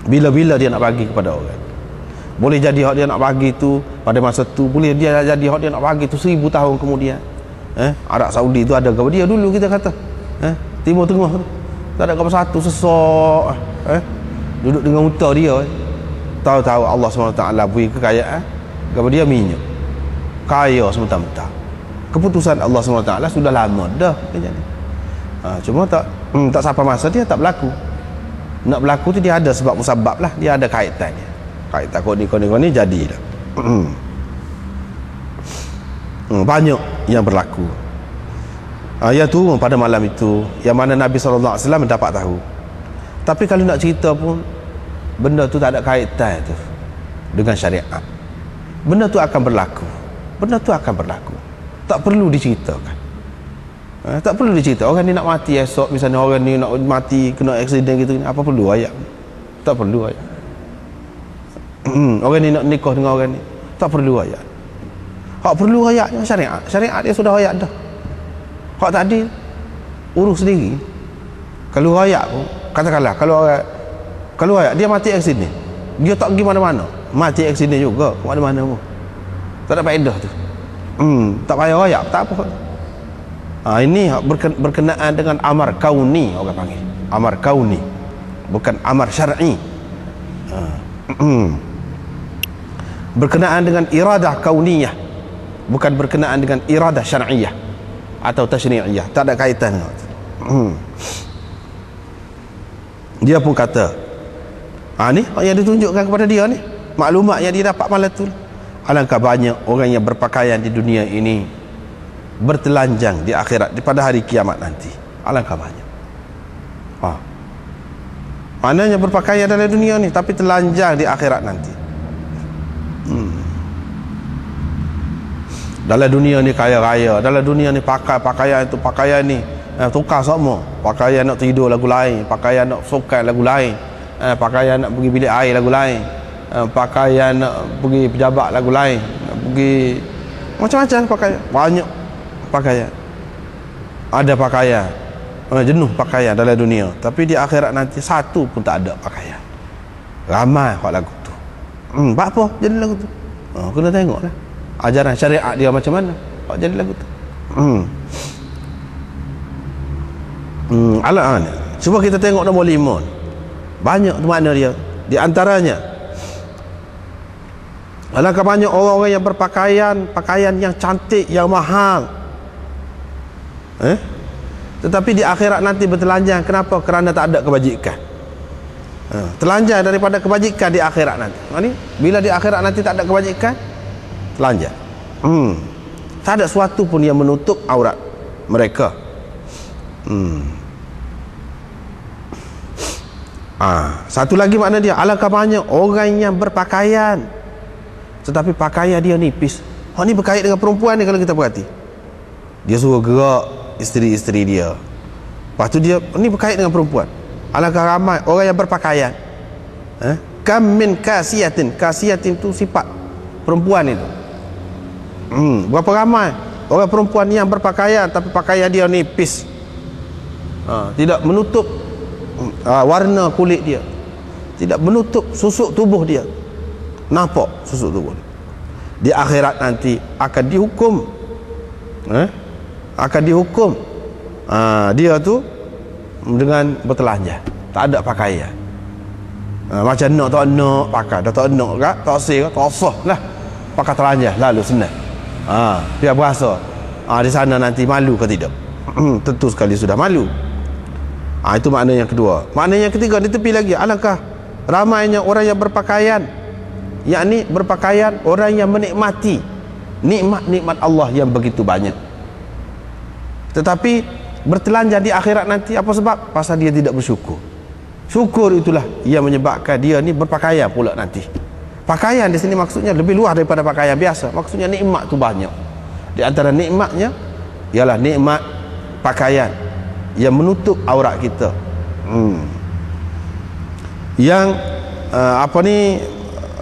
Bila-bila dia nak bagi kepada orang, boleh jadi hak dia nak bagi tu pada masa tu, boleh dia jadi hak dia nak bagi tu 1000 tahun kemudian. Arab Saudi tu ada ke dia dulu, kita kata Timur Tengah tu tak ada apa satu sesak, duduk dengan unta dia. Tahu-tahu Allah SWT beri kekayaan kepada dia, minyak kaya semata-mata. Keputusan Allah SWT sudah lama dah jadi. Cuma tak sampai masa dia tak berlaku. Nak berlaku tu dia ada sebab musabab lah, dia ada kaitannya. Kaitan kau ni jadi dah. Banyak yang berlaku. Yang turun pada malam itu, yang mana Nabi SAW mendapat tahu. Tapi kalau nak cerita pun, benda tu tak ada kaitan tu dengan syariat. Benda tu akan berlaku, tak perlu diceritakan. Tak perlu dicerita. Orang ni nak mati esok, misalnya orang ni nak mati kena aksiden gitu, apa perlu ayat? Tak perlu ayat. Orang ni nak nikah dengan orang ni, tak perlu ayat. Hak perlu ayatnya syariat. Syariat dia sudah ayat dah. Hak tadi urus sendiri. Kalau ayat pun, katakanlah kalau ayat dia mati aksiden, dia tak pergi mana-mana, mati aksiden juga mana-mana pun, tak ada faedah tu. Tak payah ayat, tak apa. Ini berkenaan dengan amar kauni, orang panggil amar kauni, bukan amar syar'i. Berkenaan dengan iradah kauniyah, bukan berkenaan dengan iradah syar'iyah atau tashri'iyah, tak ada kaitan. Dia pun kata, ni yang ditunjukkan kepada dia ni, maklumat yang dia dapat malam tu. Alangkah banyak orang yang berpakaian di dunia ini bertelanjang di akhirat, pada hari kiamat nanti. Alangkah banyak. Maknanya berpakaian dalam dunia ni tapi telanjang di akhirat nanti. Dalam dunia ni kaya raya, dalam dunia ni pakai pakaian itu, pakaian ni tukar semua. Pakaian nak tidur lagu lain, pakaian nak sokan lagu lain, pakaian nak pergi bilik air lagu lain, pakaian nak pergi pejabat lagu lain, nak pergi macam-macam pakaian. Banyak pakaian. Ada pakaian, jenuh pakaian dalam dunia, tapi di akhirat nanti satu pun tak ada pakaian. Ramai hak lagu tu. Apa jadi lagu tu? Kena tengoklah ajaran syariat dia macam mana hak jadi lagu tu. Cuba kita tengok nombor 5. Banyak tu makna dia. Di antaranya, alangkah banyak orang-orang yang pakaian yang cantik, yang mahal, tetapi di akhirat nanti bertelanjang. Kenapa? Kerana tak ada kebajikan. Telanjang daripada kebajikan di akhirat nanti. Bila di akhirat nanti tak ada kebajikan, telanjang. Tak ada sesuatu pun yang menutup aurat mereka. Satu lagi makna dia, alangkah banyak orang yang berpakaian tetapi pakaian dia nipis. Ni berkait dengan perempuan ni. Kalau kita perhati, dia suruh gerak isteri-isteri dia, lepas tu dia ni berkait dengan perempuan. Alangkah ramai orang yang berpakaian. Kam min kasiyatin. Kasiyatin tu sifat perempuan itu. Berapa ramai orang perempuan yang berpakaian tapi pakaian dia nipis, tidak menutup warna kulit dia, tidak menutup susuk tubuh dia. Nampak susuk tubuh dia. Di akhirat nanti akan dihukum, dia tu dengan bertelanjang, tak ada pakaian. Macam nak tak nak pakai, dah tak nak kat, tak sih, tak sah lah pakai telanjang lalu senang. Dia berasa di sana nanti malu ke tidak? Tentu sekali sudah malu. Itu makna yang kedua. Makna yang ketiga, di tepi lagi, alangkah ramainya orang yang berpakaian, yakni berpakaian orang yang menikmati nikmat-nikmat Allah yang begitu banyak, tetapi bertelanjang di akhirat nanti. Apa sebab? Pasal dia tidak bersyukur. Syukur itulah yang menyebabkan dia ni berpakaian pula nanti. Pakaian di sini maksudnya lebih luas daripada pakaian biasa. Maksudnya nikmat tu banyak. Di antara nikmatnya ialah nikmat pakaian yang menutup aurat kita, yang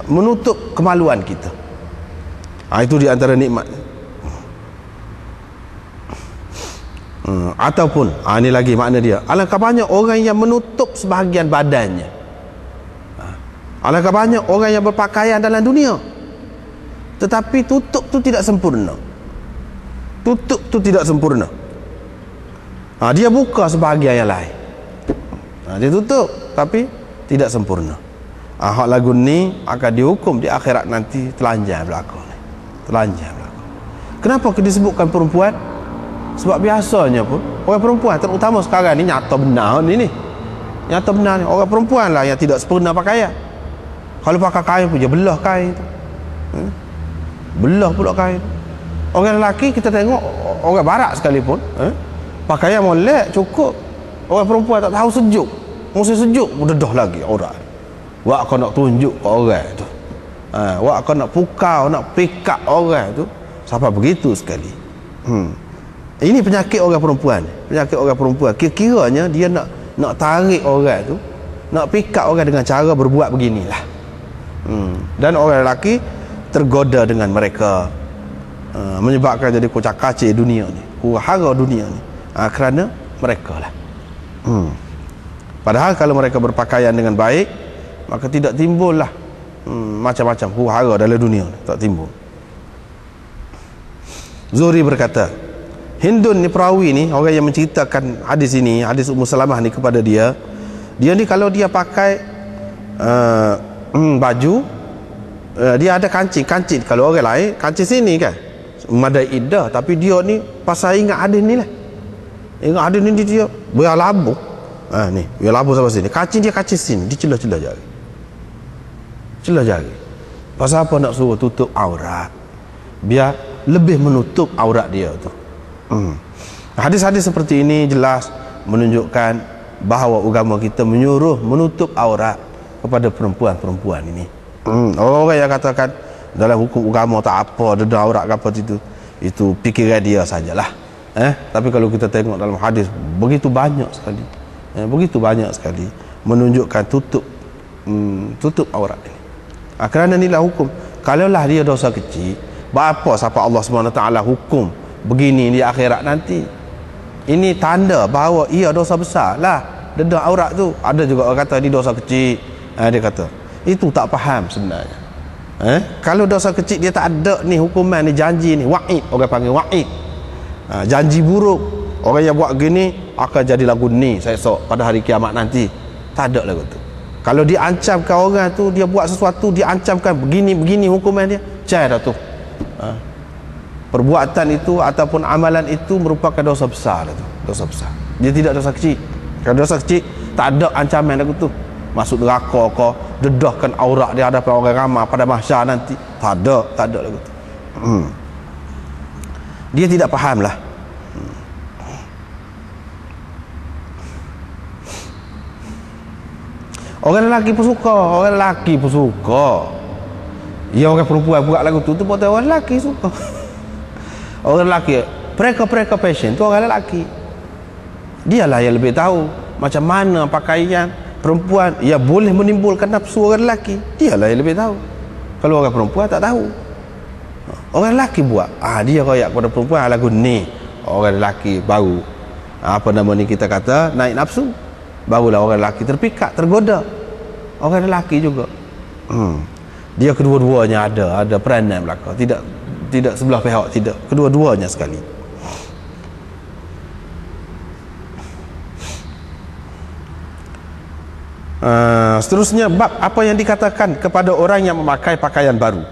menutup kemaluan kita. Itu di antara nikmat. Ataupun ini lagi makna dia, alangkah banyak orang yang menutup sebahagian badannya. Alangkah banyak orang yang berpakaian dalam dunia, tetapi tutup tu tidak sempurna. Dia buka sebahagian yang lain. Dia tutup tapi tidak sempurna. Hak lagu ni akan dihukum di akhirat nanti telanjang berlaku. Kenapa disebutkan perempuan? Sebab biasanya pun orang perempuan, terutama sekarang ni, nyata benar ni orang perempuan lah yang tidak sempurna pakaian. Kalau pakai kain pun dia belah kain tu, belah pula kain. Orang lelaki kita tengok, orang barat sekalipun, pakaian molek cukup. Orang perempuan tak tahu sejuk, musim sejuk dedah lagi orang. Wak kau nak tunjuk ke orang tu, wak kau nak pukau, nak pick up orang tu, sampai begitu sekali. Ini penyakit orang perempuan. Kira-kiranya dia nak tarik orang tu, nak pick up orang dengan cara berbuat beginilah. Dan orang lelaki tergoda dengan mereka, menyebabkan jadi kocak-kacir dunia ni, huru-hara dunia ni, kerana mereka lah. Padahal kalau mereka berpakaian dengan baik, maka tidak timbullah macam-macam huru-hara dalam dunia ni, tak timbul. Zuhri berkata, Hindun ni perawi ni, orang yang menceritakan hadis ini, hadis Ummu Salamah ni kepada dia ni kalau dia pakai baju, dia ada kancing. Kalau orang lain kancing sini kan madai iddah, tapi dia ni pasal ingat hadis ni lah, ingat hadis ni dia biar labu, ni biar labu sampai sini, kancing sini, di celah-celah jari. Pasal apa nak suruh tutup aurat? Biar lebih menutup aurat dia tu. Hadis-hadis seperti ini jelas menunjukkan bahawa agama kita menyuruh menutup aurat kepada perempuan-perempuan ini. Orang-orang yang katakan dalam hukum agama tak apa, dedah aurat ke apa itu fikiran dia sajalah. Tapi kalau kita tengok dalam hadis, begitu banyak sekali menunjukkan tutup aurat ini. Kerana inilah hukum. Kalaulah dia dosa kecil, apa siapa Allah SWT hukum begini di akhirat nanti? Ini tanda bahawa ia dosa besar lah, dedah aurat tu. Ada juga orang kata ini dosa kecil, dia kata itu tak faham sebenarnya. Kalau dosa kecil dia tak ada ni hukuman ni, janji ni, wa'id, orang panggil wa'id, janji buruk orang yang buat gini akan jadi lagu ni saya esok pada hari kiamat nanti. Tak ada lagu tu. Kalau diancamkan orang tu, dia buat sesuatu, diancamkan begini hukuman dia, cai dah tu. Perbuatan itu ataupun amalan itu merupakan dosa besar dah tu. Dosa besar. Dia tidak dosa kecil. Kalau dosa kecil, tak ada ancaman lagu tu. Masuk neraka ke, dedahkan aurat di hadapan orang ramai pada mahsyar nanti. Tak ada lagu tu. Dia tidak faham lah. Orang lelaki pun suka. Ya, orang perempuan buat lagu tu pun orang lelaki suka. Orang lelaki mereka passion tu orang lelaki. Dialah yang lebih tahu macam mana pakaian perempuan ya boleh menimbulkan nafsu orang lelaki. Dialah yang lebih tahu. Kalau orang perempuan tak tahu. Orang lelaki buat, dia royak kepada perempuan lagu ni. Orang lelaki baru apa nama ni kita kata naik nafsu. Barulah orang lelaki terpikat, tergoda. Orang lelaki juga. Dia kedua-duanya ada peranan belaka. Tidak sebelah pihak, tidak. Kedua-duanya sekali. Seterusnya bab apa yang dikatakan kepada orang yang memakai pakaian baru.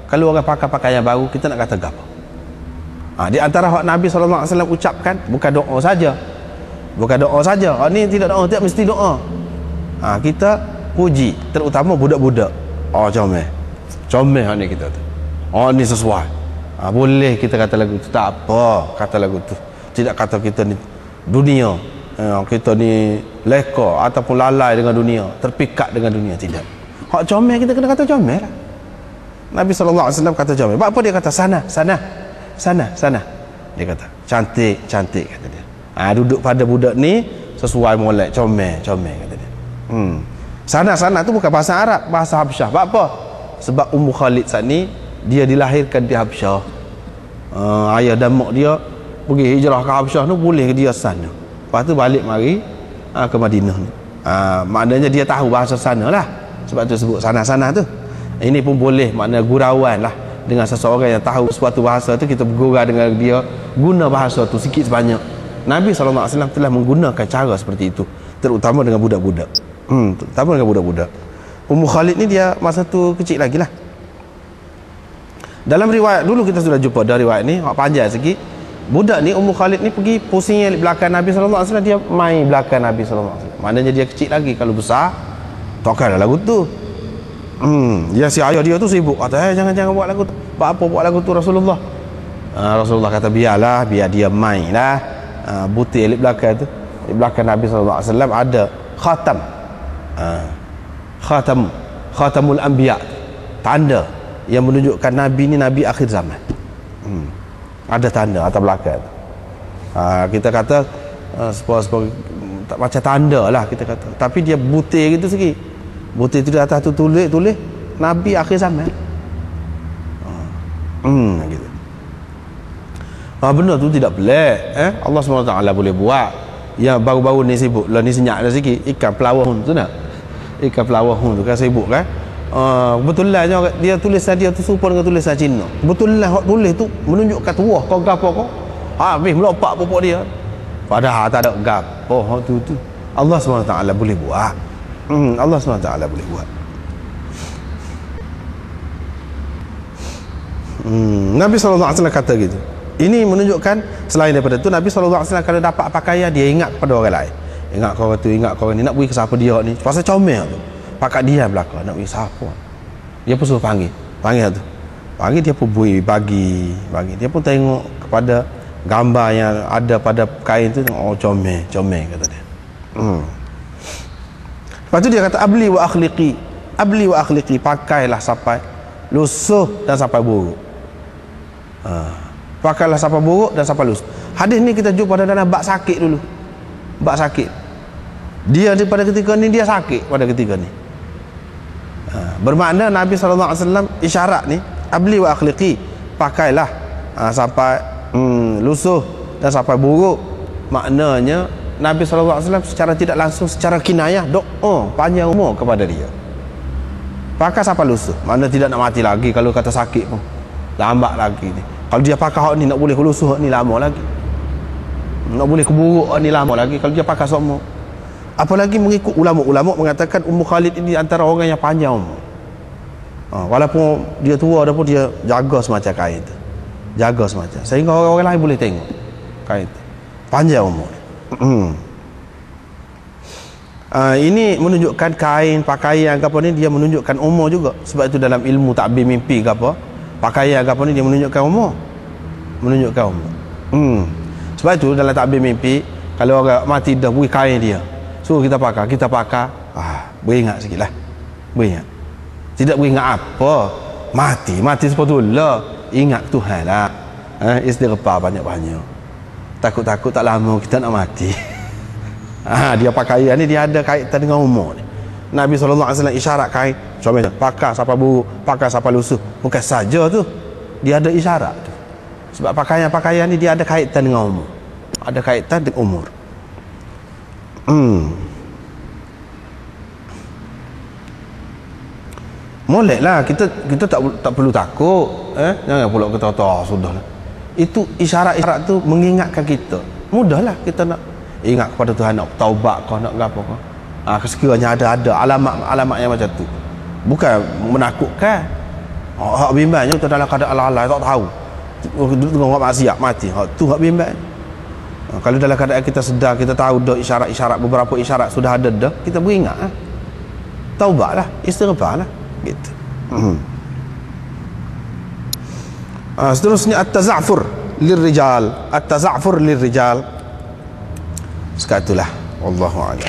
Kalau orang pakai pakaian baru, kita nak kata apa? Di antara hak Nabi SAW ucapkan bukan doa saja. Ni tidak doa, tidak mesti doa. Kita puji, terutama budak-budak. Comel ni kita tu. Ni sesuai. Boleh kita kata lagu tu, tak apa kata lagu tu. Tidak kata kita ni dunia, kita ni leka ataupun lalai dengan dunia, terpikat dengan dunia, tidak. Hak comel kita kena kata comel lah. Nabi SAW kata comel. Apa dia kata sana. Dia kata cantik kata dia. Duduk pada budak ni sesuai molek, comel kata dia. Sana tu bukan bahasa Arab, bahasa Habsyah. Apa? Sebab Ummu Khalid saat ni dia dilahirkan di Habsyah. Ayah dan mak dia pergi hijrah ke Habsyah tu, boleh dia sana. Lepas tu balik mari ke Madinah ni. Maknanya dia tahu bahasa sana lah. Sebab tu sebut sana tu. Ini pun boleh, makna gurauan lah dengan seseorang yang tahu suatu bahasa tu, kita bergurau dengan dia, guna bahasa tu sikit sebanyak. Nabi SAW telah menggunakan cara seperti itu, terutama dengan budak-budak. Ummu Khalid ni dia masa tu kecil lagi lah. Dalam riwayat dulu kita sudah jumpa dari riwayat ni, panjang sikit. Budak ni Ummu Khalid ni pergi pusing di belakang Nabi SAW, dia main belakang Nabi SAW. Maknanya dia kecil lagi. Kalau besar takkanlah lagu tu. Dia si ayah dia tu sibuk kata, jangan buat lagu tu. Apa buat lagu tu Rasulullah? Rasulullah kata biar dia main lah. Butir di belakang tu, di belakang Nabi SAW ada khatamul anbiya, tanda yang menunjukkan Nabi ni Nabi akhir zaman. Ada tanda atas belakang. Kita kata macam tanda lah kita kata, tapi dia butir gitu sikit. Butir tu di atas tu tulis Nabi akhir zaman. Gitu. Benda tu tidak pelik. Allah SWT boleh buat. Yang baru-baru ni sibuk lah, ni senyap dah sikit, ikan pelawahun tu nak. Ikan pelawahun tu kan sibuk kan. Betul lah dia tulisan dia tu serupa dengan tulisan Cina. Betul lah hak tulis tu menunjukkan tuah kau gapo kau. Habis melompat pokok dia. Padahal tak ada gapo hak tu. Allah SWT boleh buat. Allah SWT boleh buat. Nabi SAW kata gitu. Ini menunjukkan selain daripada itu, Nabi SAW kalau dapat pakaian dia ingat kepada orang lain. Ingat kau tu, ingat kau ni, nak pergi ke siapa dia ni, pasal comel tu. Pakat dia belakang nak pergi siapa. Dia pun suruh panggil tu. Panggil dia pun bagi. Dia pun tengok kepada gambar yang ada pada kain tu, comel kata dia. Lepas tu dia kata abli wa akhliqi, pakailah sampai lusuh dan sampai buruk. Pakailah sampai buruk dan sampai lusuh. Hadis ni kita jumpa dalam bab sakit dulu. Bab sakit. Dia pada ketika ni dia sakit pada ketika ni. Bermakna Nabi SAW isyarat ni abli wa akhliqi, pakailah sampai lusuh dan sampai buruk. Maknanya Nabi SAW secara tidak langsung, secara kinayah doa panjang umur kepada dia. Pakai sampai lusuh, makna tidak nak mati lagi. Kalau kata sakit pun lambat lagi ni. Kalau dia pakai hak ni nak boleh lusuh ni lama lagi. Nak boleh keburuk ni lama lagi kalau dia pakai semua. Apalagi mengikut ulama-ulama mengatakan Ummu Khalid ini antara orang yang panjang umur. Walaupun dia tua dah pun dia jaga semacam kain tu. Jaga semacam. Sehingga orang-orang lain boleh tengok kain tu. Panjang umur. Ini menunjukkan kain, pakaian ke apa ni, dia menunjukkan umur juga. Sebab itu dalam ilmu takbir mimpi ke apa, pakaian ke apa ni dia menunjukkan umur. Menunjukkan umur. Sebab itu dalam takbir mimpi, kalau orang mati dah beri kain dia, suruh kita pakai, beringat sikitlah. Beringat. Tidak beringat apa? Mati sepatutnya ingat Tuhan lah. Istighfar banyak-banyak. Takut-takut tak lama kita nak mati. Dia pakaian ni dia ada kaitan dengan umur ni. Nabi SAW isyarat kain, contohnya pakai siapa buruk, pakai siapa lusuh. Bukan saja tu, dia ada isyarat tu. Sebab pakaian-pakaian ni dia ada kaitan dengan umur. Ada kaitan dengan umur. Moleklah kita tak perlu takut. Jangan pula kita sudahlah. Itu isyarat-isyarat tu mengingatkan kita. Mudahlah kita nak ingat kepada Tuhan, nak taubat kau, nak apa kau. Sekiranya ada alamat yang macam tu. Bukan menakutkan. Hak bimbangnya tu dalam keadaan lalai tak tahu. Duduk tengok orang maksiat mati. Tu hak bimbang. Kalau dalam keadaan kita sedar, kita tahu dah isyarat-isyarat, beberapa isyarat sudah ada dah, kita beringat. Taubatlah, istighfarlah. Gitu. Seterusnya at-taza'fur lirrijal. At-taza'fur lirrijal. Sekatulah. Wallahu a'lam.